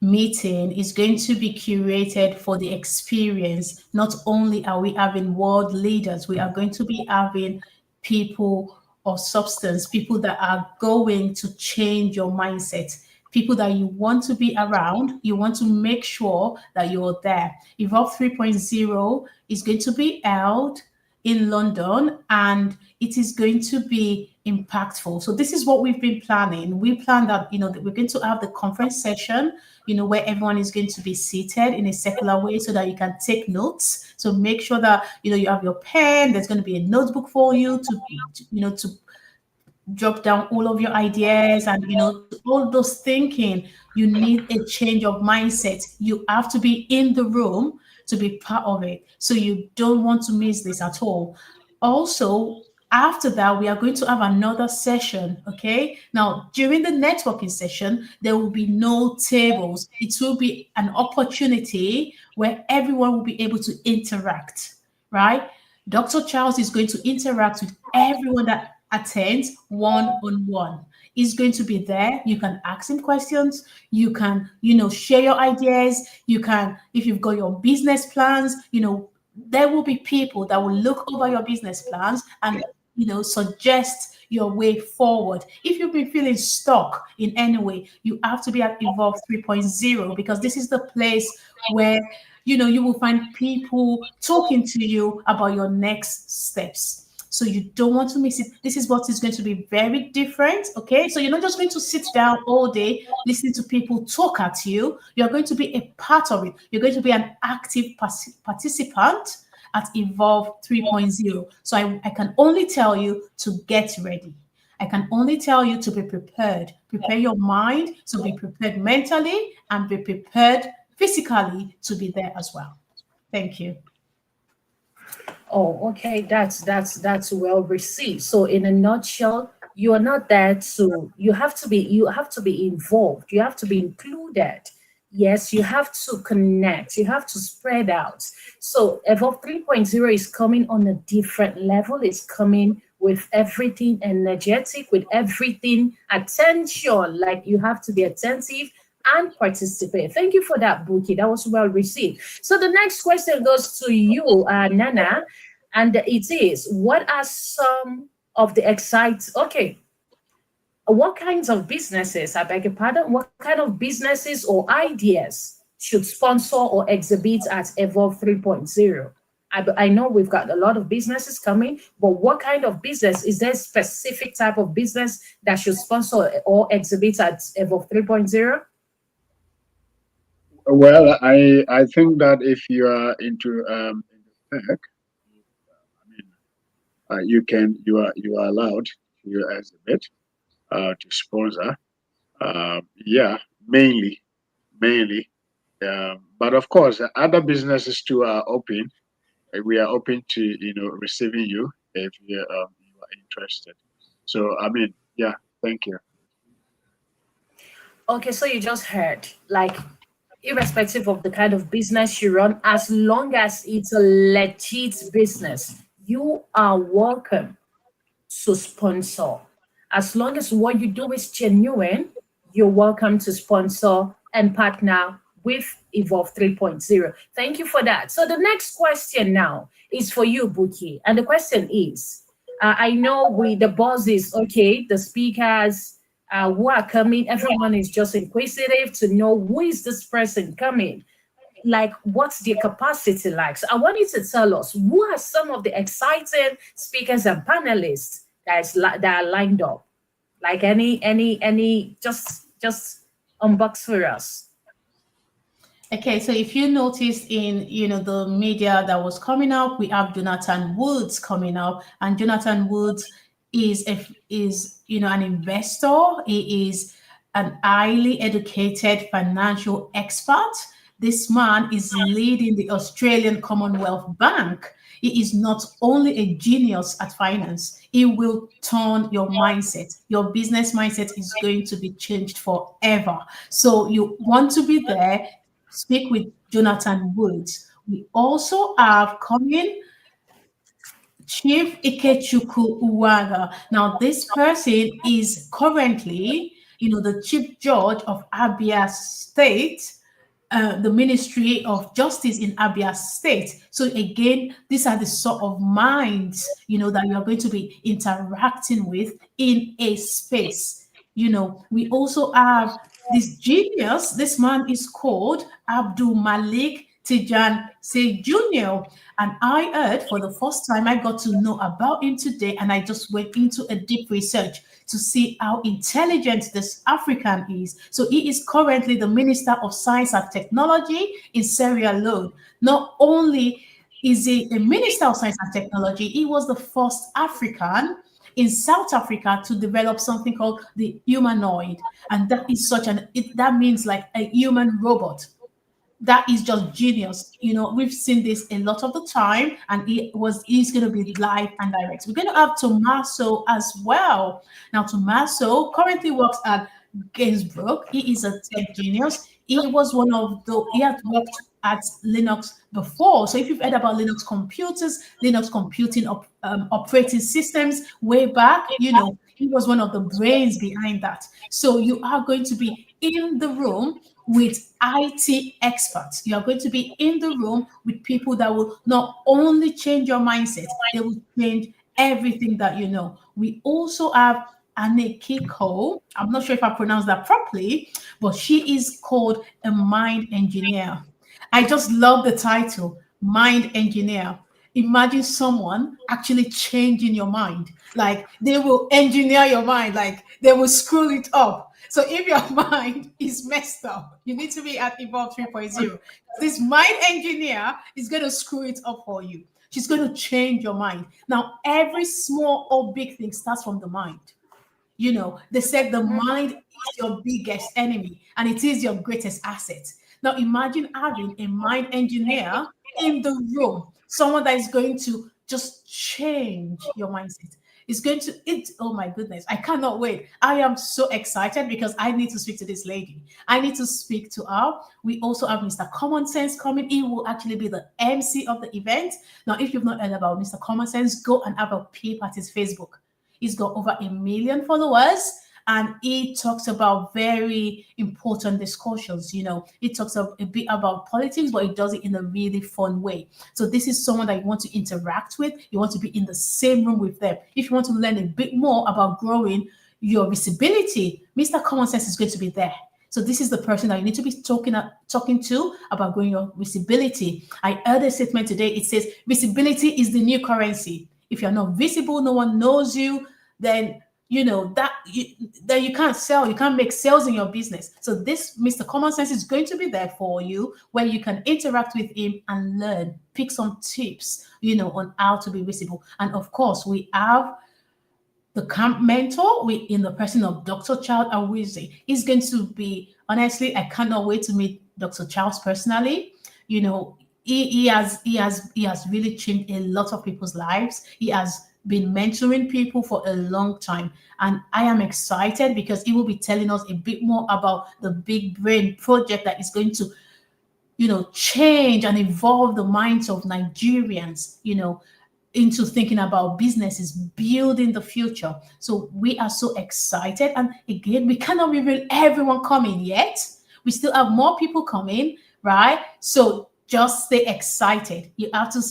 meeting. Is going to be curated for the experience. Not only are we having world leaders, we are going to be having people of substance, people that are going to change your mindset, people that you want to be around. You want to make sure that you're there. Evolve 3.0 is going to be held in London, and it is going to be impactful. So this is what we've been planning. We plan that, that we're going to have the conference session, where everyone is going to be seated in a secular way so that you can take notes. So make sure that, you have your pen. There's going to be a notebook for you to jot down all of your ideas, and all those thinking. You need a change of mindset. You have to be in the room to be part of it, so you don't want to miss this at all. Also, after that, we are going to have another session. Okay, now during the networking session, there will be no tables. It will be an opportunity where everyone will be able to interact, right? Dr. Charles is going to interact with everyone that attends one-on-one. He's going to be there. You can ask him questions. You can, share your ideas. You can, if you've got your business plans, there will be people that will look over your business plans and, suggest your way forward. If you've been feeling stuck in any way, you have to be at Evolve 3.0, because this is the place where, you will find people talking to you about your next steps. So you don't want to miss it. This is what is going to be very different, okay? So you're not just going to sit down all day listening to people talk at you. You're going to be a part of it. You're going to be an active participant at Evolve 3.0. So I can only tell you to get ready. I can only tell you to be prepared. Prepare your mind, so be prepared mentally and be prepared physically to be there as well. Thank you. Oh, okay. That's well received. So in a nutshell, you are not there you have to be involved. You have to be included. Yes, you have to connect. You have to spread out. So Evolve 3.0 is coming on a different level. It's coming with everything energetic, with everything attention. Like, you have to be attentive and participate. Thank you for that, Buki. That was well received. So the next question goes to you, Nana, and it is: what are some of the what kinds of businesses, I beg your pardon, what kind of businesses or ideas should sponsor or exhibit at Evolve 3.0? I know we've got a lot of businesses coming, but what kind of business, is there a specific type of business that should sponsor or exhibit at Evolve 3.0? Well, I think that if you are into tech, you are allowed to exhibit, to sponsor. Mainly. But of course, other businesses too are open. We are open to receiving you if you are interested. So thank you. Okay, so you just heard, like, irrespective of the kind of business you run, as long as it's a legit business, you are welcome to sponsor. As long as what you do is genuine, you're welcome to sponsor and partner with Evolve 3.0. Thank you for that. So the next question now is for you, Buki. And the question is, I know the bosses, okay, the speakers who are coming, everyone is just inquisitive to know who is this person coming. Like, what's their capacity like? So I want you to tell us, who are some of the exciting speakers and panelists that are lined up? Like, any just unbox for us. Okay, so if you noticed in the media that was coming up, we have Jonathan Woods coming up, and Jonathan Woods is an investor. He is an highly educated financial expert. This man is leading the Australian Commonwealth Bank. He is not only a genius at finance, he will turn your mindset. Your business mindset is going to be changed forever. So you want to be there. Speak with Jonathan Woods. We also have coming Chief Ikechukwu Uwaga. Now, this person is currently, the Chief Judge of Abia State. the Ministry of Justice in Abia State. So again, these are the sort of minds, that you are going to be interacting with in a space. We also have this genius. This man is called Abdul Malik Tijan Say Jr. And I heard for the first time, I got to know about him today, and I just went into a deep research to see how intelligent this African is. So he is currently the Minister of Science and Technology in Sierra Leone. Not only is he a Minister of Science and Technology, he was the first African in South Africa to develop something called the humanoid. And that is that means like a human robot. That is just genius. We've seen this a lot of the time, and he's going to be live and direct. We're going to have Tommaso as well. Now, Tommaso currently works at Gainsborough. He is a tech genius. He had worked at Linux before. So if you've heard about Linux computers, Linux computing operating systems way back, he was one of the brains behind that. So you are going to be in the room with IT experts. You are going to be in the room with people that will not only change your mindset, they will change everything that you know. We also have Anekiko. I'm not sure if I pronounced that properly, but she is called a mind engineer. I just love the title, mind engineer. Imagine someone actually changing your mind. Like they will engineer your mind, like they will screw it up. So if your mind is messed up, you need to be at Evolve 3.0. This mind engineer is going to screw it up for you. She's going to change your mind. Now, every small or big thing starts from the mind. They said the mind is your biggest enemy and it is your greatest asset. Now, imagine having a mind engineer in the room, someone that is going to just change your mindset. It's going to oh my goodness, I cannot wait. I am so excited because I need to speak to this lady. I need to speak to her. We also have Mr. Common Sense coming. He will actually be the MC of the event. Now, if you've not heard about Mr. Common Sense, go and have a peep at his Facebook. He's got over 1 million followers. And he talks about very important discussions. He talks a bit about politics, but he does it in a really fun way. So this is someone that you want to interact with. You want to be in the same room with them. If you want to learn a bit more about growing your visibility, Mr. Common Sense is going to be there. So this is the person that you need to be talking to about growing your visibility. I heard a statement today. It says, visibility is the new currency. If you're not visible, no one knows you, then then you can't sell, you can't make sales in your business. So this Mr. Common Sense is going to be there for you, where you can interact with him and learn, pick some tips, on how to be visible. And of course, we have the camp mentor in the person of Dr. Charles Awizi. He's going to be, honestly, I cannot wait to meet Dr. Charles personally. He has really changed a lot of people's lives. He has been mentoring people for a long time, and I am excited because he will be telling us a bit more about the Big Brain project that is going to change and evolve the minds of Nigerians into thinking about businesses, building the future. So we are so excited, and again, we cannot reveal everyone coming yet. We still have more people coming, right? So just stay excited. You have to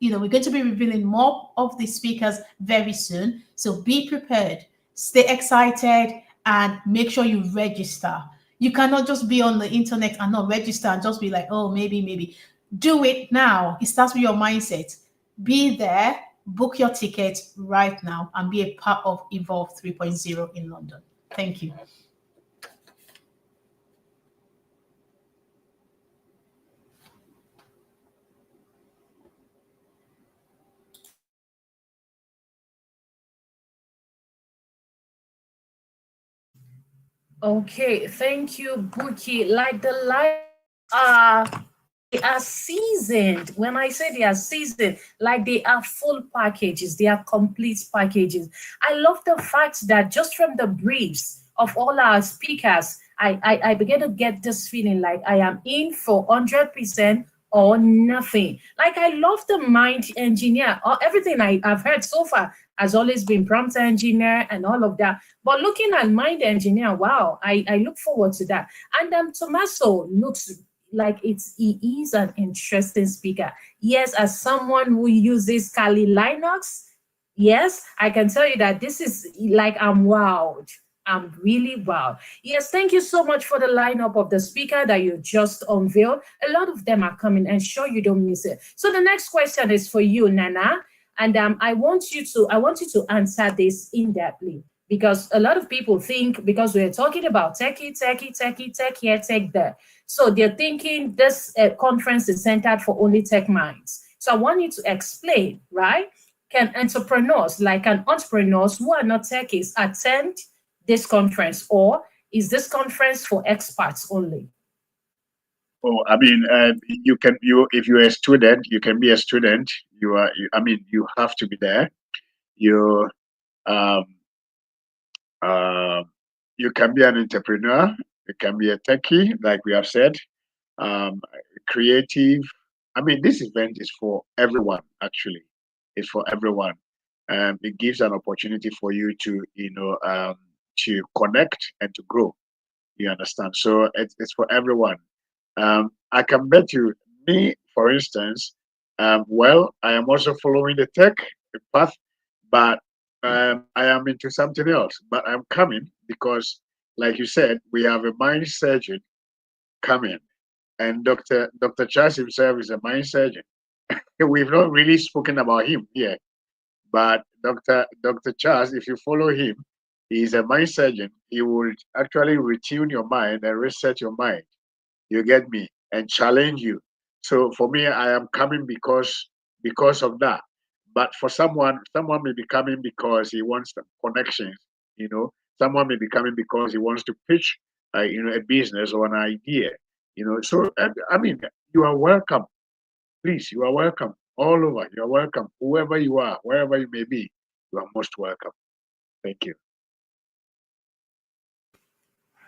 we're going to be revealing more of the speakers very soon. So be prepared, stay excited, and make sure you register. You cannot just be on the internet and not register and just be like, oh, maybe. Do it now. It starts with your mindset. Be there, book your ticket right now, and be a part of Evolve 3.0 in London. Thank you. Okay, thank you, Buki. Like the they are seasoned. When I say they are seasoned, like they are full packages, they are complete packages. I love the fact that just from the briefs of all our speakers, I began to get this feeling like I am in for 100% or nothing. Like I love the mind engineer, or everything I've heard so far has always been prompt engineer and all of that. But looking at mind engineer, wow, I look forward to that. And Tommaso looks he is an interesting speaker. Yes, as someone who uses Kali Linux, yes, I can tell you that this is like I'm wowed. I'm really wowed. Yes, thank you so much for the lineup of the speaker that you just unveiled. A lot of them are coming, and sure you don't miss it. So the next question is for you, Nana, and I want you to answer this in depthly, because a lot of people think, because we're talking about techie, tech here, tech there, so they're thinking this conference is centered for only tech minds. So I want you to explain, right? Can entrepreneurs, like entrepreneurs who are not techies, attend this conference, or is this conference for experts only? Oh, I mean, if you're a student, you can be a student. You have to be there. You, um, you can be an entrepreneur. You can be a techie, like we have said, creative. I mean, this event is for everyone. Actually, it's for everyone. It gives an opportunity for you to, to connect and to grow. You understand? So it's for everyone. I can bet you, me, for instance, well, I am also following the tech path, but I am into something else. But I'm coming because, like you said, we have a mind surgeon coming, and Dr. Charles himself is a mind surgeon. We've not really spoken about him here, but Dr. Charles, if you follow him, he's a mind surgeon. He will actually retune your mind and reset your mind. You get me? And challenge you. So for me, I am coming because of that. But for someone may be coming because he wants the connections. Someone may be coming because he wants to pitch, a business or an idea. So I mean, you are welcome. Please, you are welcome all over. You are welcome, whoever you are, wherever you may be. You are most welcome. Thank you.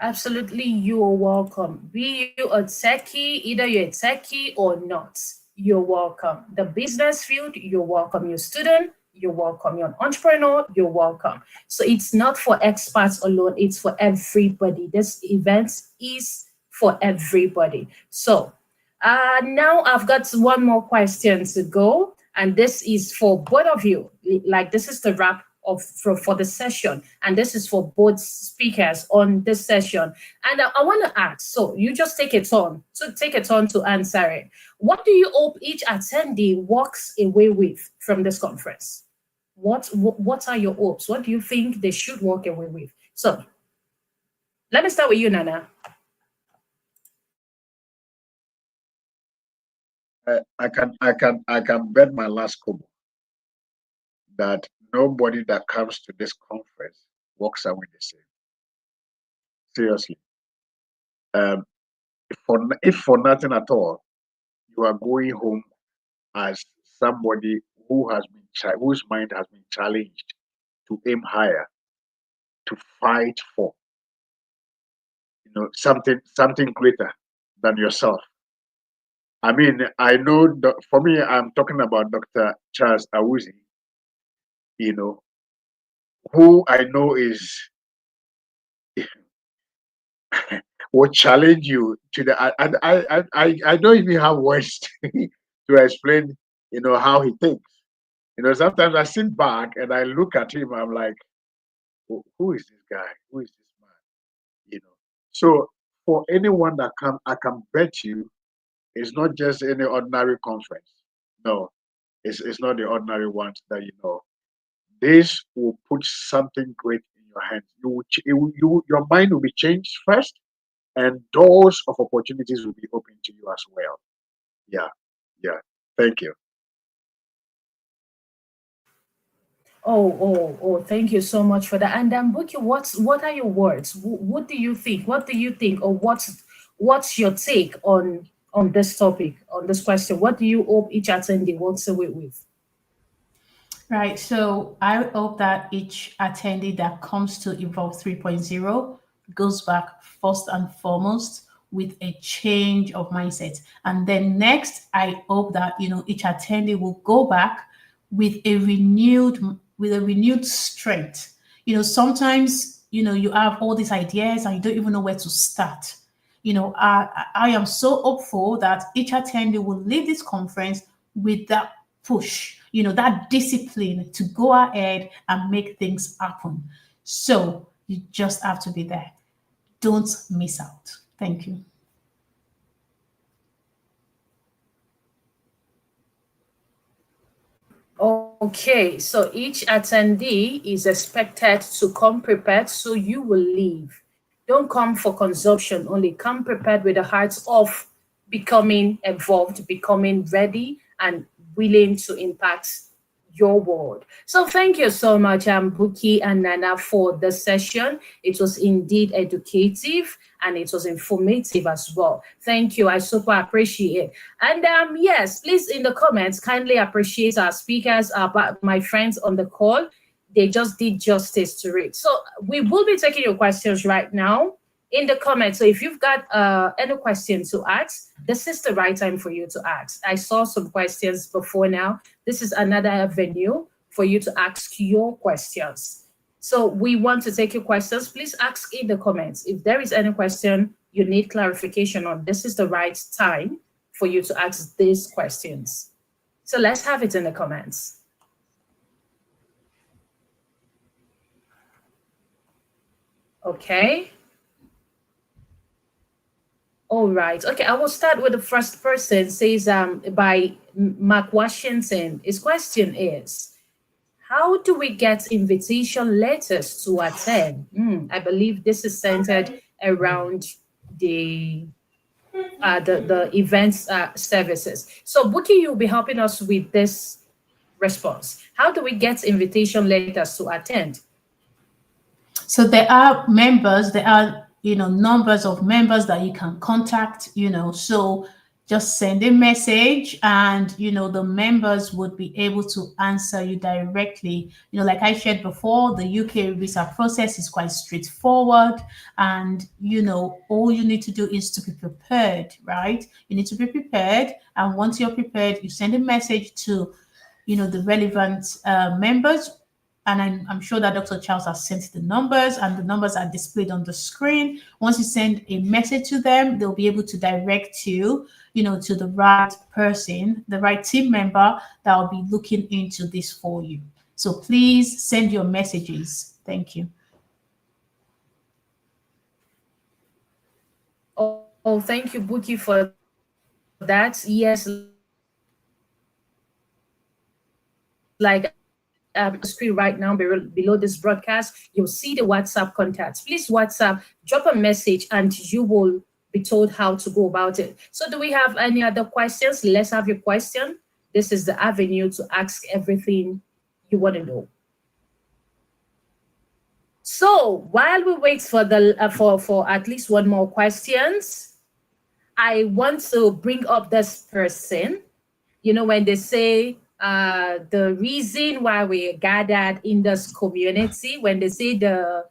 Absolutely, you are welcome. Be you a techie, either you're a techie or not, you're welcome. The business field, you're welcome. You're a student, you're welcome. You're an entrepreneur, you're welcome. So it's not for experts alone, it's for everybody. This event is for everybody. So now I've got one more question to go, and this is for both of you. Like, this is the wrap for the session, and this is for both speakers on this session. And I want to ask, so you just take a turn to answer it. What do you hope each attendee walks away with from this conference? What are your hopes? What do you think they should walk away with? So let me start with you, Nana. I can bet my last kobo that nobody that comes to this conference walks away the same. Seriously. If for nothing at all, you are going home as somebody whose mind has been challenged to aim higher, to fight for, something greater than yourself. I mean, I know for me, I'm talking about Dr. Charles Awuzie, who I know is will challenge you to the. I don't even have words to explain, how he thinks. Sometimes I sit back and I look at him. I'm like, who is this guy? Who is this man? So for anyone that comes, I can bet you, it's not just any ordinary conference. No, it's not the ordinary ones that you know. This will put something great in your hands. Your mind will be changed first, and doors of opportunities will be open to you as well. Yeah. Thank you. Oh, thank you so much for that. And Buki, what are your words? What do you think? Or what's your take on this topic, on this question? What do you hope each attendee walks away with? Right. So I hope that each attendee that comes to Evolve 3.0 goes back first and foremost with a change of mindset. And then next, I hope that each attendee will go back with a renewed strength. Sometimes you have all these ideas and you don't even know where to start. I am so hopeful that each attendee will leave this conference with that push, that discipline to go ahead and make things happen. So you just have to be there. Don't miss out. Thank you. Okay, so each attendee is expected to come prepared, so you will leave. Don't come for consumption only. Come prepared with the hearts of becoming involved, becoming ready, and willing to impact your world. So thank you so much, Buki and Nana, for the session. It was indeed educative and it was informative as well. Thank you. I super appreciate it. And yes, please in the comments, kindly appreciate our speakers, my friends on the call. They just did justice to it. So we will be taking your questions right now in the comments. So if you've got any questions to ask, this is the right time for you to ask. I saw some questions before now. This is another avenue for you to ask your questions. So we want to take your questions. Please ask in the comments. If there is any question you need clarification on, this is the right time for you to ask these questions. So let's have it in the comments. Okay. All right. Okay, I will start with the first person. Says by Mark Washington. His question is, how do we get invitation letters to attend? I believe this is centered around the events services. So Buki, you'll be helping us with this response. How do we get invitation letters to attend? So there are members, there are numbers of members that you can contact, so just send a message and the members would be able to answer you directly. Like I shared before, the UK visa process is quite straightforward, and all you need to do is to be prepared, right? You need to be prepared, and once you're prepared, you send a message to the relevant members. And I'm sure that Dr. Charles has sent the numbers, and the numbers are displayed on the screen. Once you send a message to them, they'll be able to direct you, to the right person, the right team member that will be looking into this for you. So please send your messages. Thank you. Oh, thank you, Buki, for that. Yes, like screen right now below this broadcast, you'll see the WhatsApp contacts. Please WhatsApp, drop a message, and you will be told how to go about it. So do we have any other questions? Let's have your question. This is the avenue to ask everything you want to know. So while we wait for the for at least one more questions, I want to bring up this person. When they say the reason why we gathered in this community, when they say the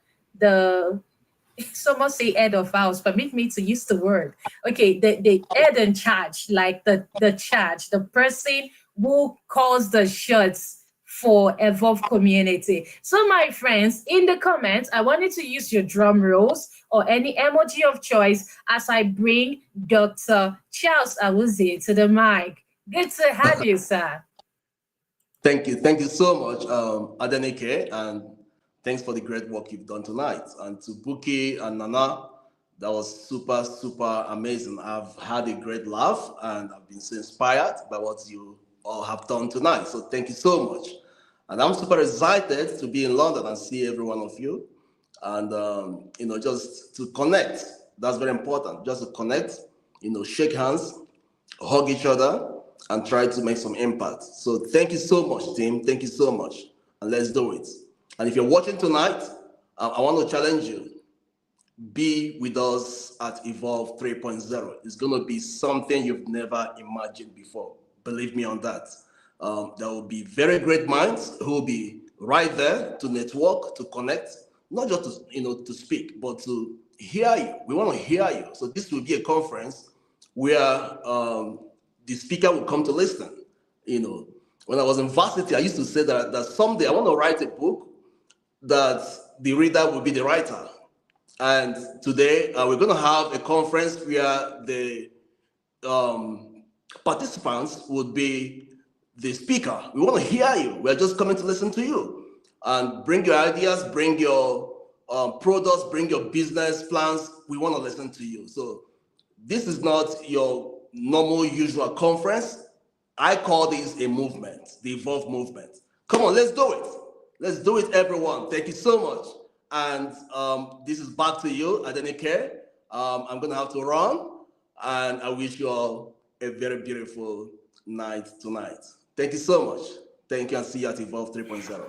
someone say head of house, permit me to use the word. Okay, the head in charge, like the charge, the person who calls the shots for Evolve Community. So my friends, in the comments, I wanted to use your drum rolls or any emoji of choice as I bring Dr. Charles Awuzie to the mic. Good to have you, sir. Thank you so much, Adenike, and thanks for the great work you've done tonight. And to Buki and Nana, that was super, super amazing. I've had a great laugh and I've been so inspired by what you all have done tonight. So thank you so much. And I'm super excited to be in London and see every one of you. And, just to connect, that's very important. Just to connect, shake hands, hug each other, and try to make some impact. So thank you so much, team. Thank you so much. And let's do it. And if you're watching tonight, I want to challenge you. Be with us at Evolve 3.0. It's going to be something you've never imagined before. Believe me on that. There will be very great minds who will be right there to network, to connect, not just to, to speak, but to hear you. We want to hear you. So this will be a conference where the speaker will come to listen. When I was in varsity, I used to say that someday I want to write a book that the reader will be the writer. And today we're going to have a conference where the participants would be the speaker. We want to hear you. We're just coming to listen to you. And bring your ideas, bring your products, bring your business plans. We want to listen to you. So this is not your normal, usual conference. I call this a movement, the Evolve movement. Come on, let's do it. Let's do it, everyone. Thank you so much. And this is back to you, Adenike. I'm going to have to run. And I wish you all a very beautiful night tonight. Thank you so much. Thank you, and see you at Evolve 3.0.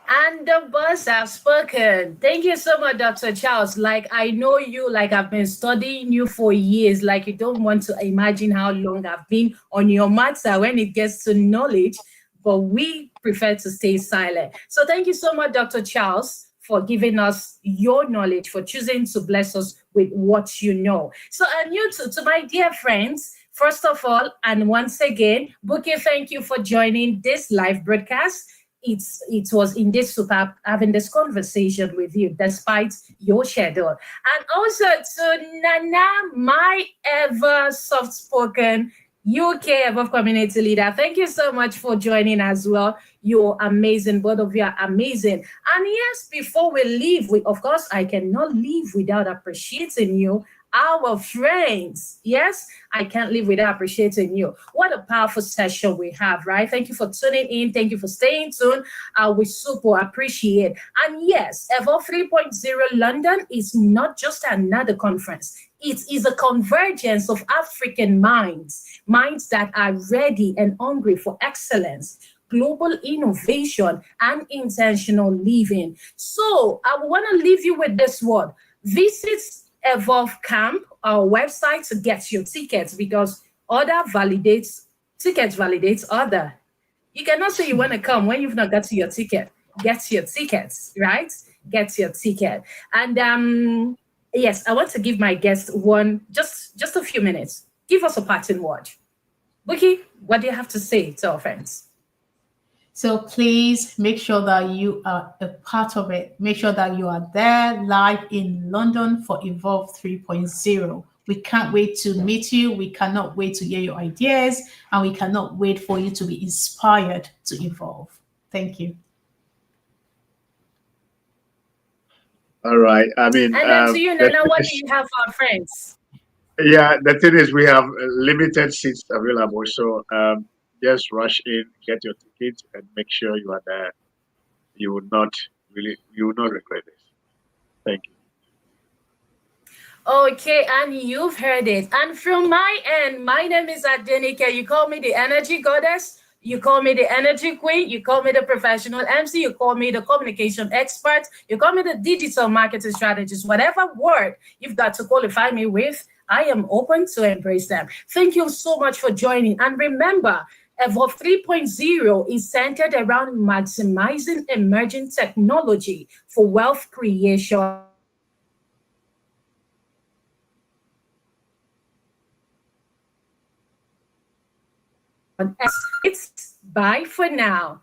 And the boss have spoken. Thank you so much, Dr. Charles. Like, I know you, like I've been studying you for years. Like, you don't want to imagine how long I've been on your matter when it gets to knowledge, but we prefer to stay silent. So thank you so much, Dr. Charles, for giving us your knowledge, for choosing to bless us with what you know. So, and you too, to my dear friends, first of all, and once again, Buki, thank you for joining this live broadcast. It was indeed superb having this conversation with you despite your schedule. And also to Nana, my ever soft-spoken UK Above community leader. Thank you so much for joining as well. You're amazing. Both of you are amazing. And yes, before we leave, of course, I cannot leave without appreciating you, our friends. Yes, I can't live without appreciating you. What a powerful session we have, right? Thank you for tuning in. Thank you for staying tuned. We super appreciate. And yes, Evolve 3.0 London is not just another conference. It is a convergence of African minds that are ready and hungry for excellence, global innovation, and intentional living. So I want to leave you with this word. Visit Evolve Camp, our website, to get your tickets, because tickets validates other. You cannot say you want to come when you've not got your ticket. Get your tickets, right? Get your ticket. And yes, I want to give my guest just a few minutes. Give us a parting word. Buki, what do you have to say to our friends? So please make sure that you are a part of it. Make sure that you are there live in London for Evolve 3.0. We can't wait to meet you. We cannot wait to hear your ideas, and we cannot wait for you to be inspired to evolve. Thank you. All right. I mean, and then to you, Nana, what do you have for our friends? Yeah, the thing is, we have limited seats available. So just rush in, get your tickets, and make sure you are there. You will not regret this. Thank you. Okay, and you've heard it. And from my end, my name is Adenike. You call me the energy goddess. You call me the energy queen. You call me the professional MC. You call me the communication expert. You call me the digital marketing strategist. Whatever word you've got to qualify me with, I am open to embrace them. Thank you so much for joining. And remember, Evolve 3.0 is centered around maximizing emerging technology for wealth creation. It's bye for now.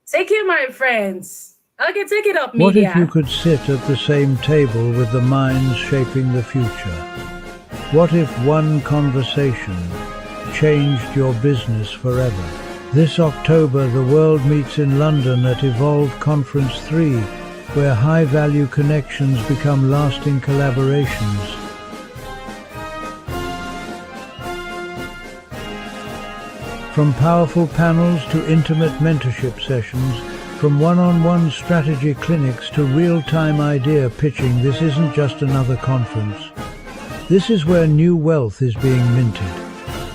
Take care, my friends. Okay, take it up, media. What if you could sit at the same table with the minds shaping the future? What if one conversation changed your business forever? This October, the world meets in London at Evolve Conference 3, where high-value connections become lasting collaborations. From powerful panels to intimate mentorship sessions, from one-on-one strategy clinics to real-time idea pitching, this isn't just another conference. This is where new wealth is being minted.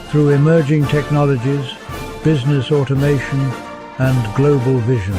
Through emerging technologies, business automation, and global vision.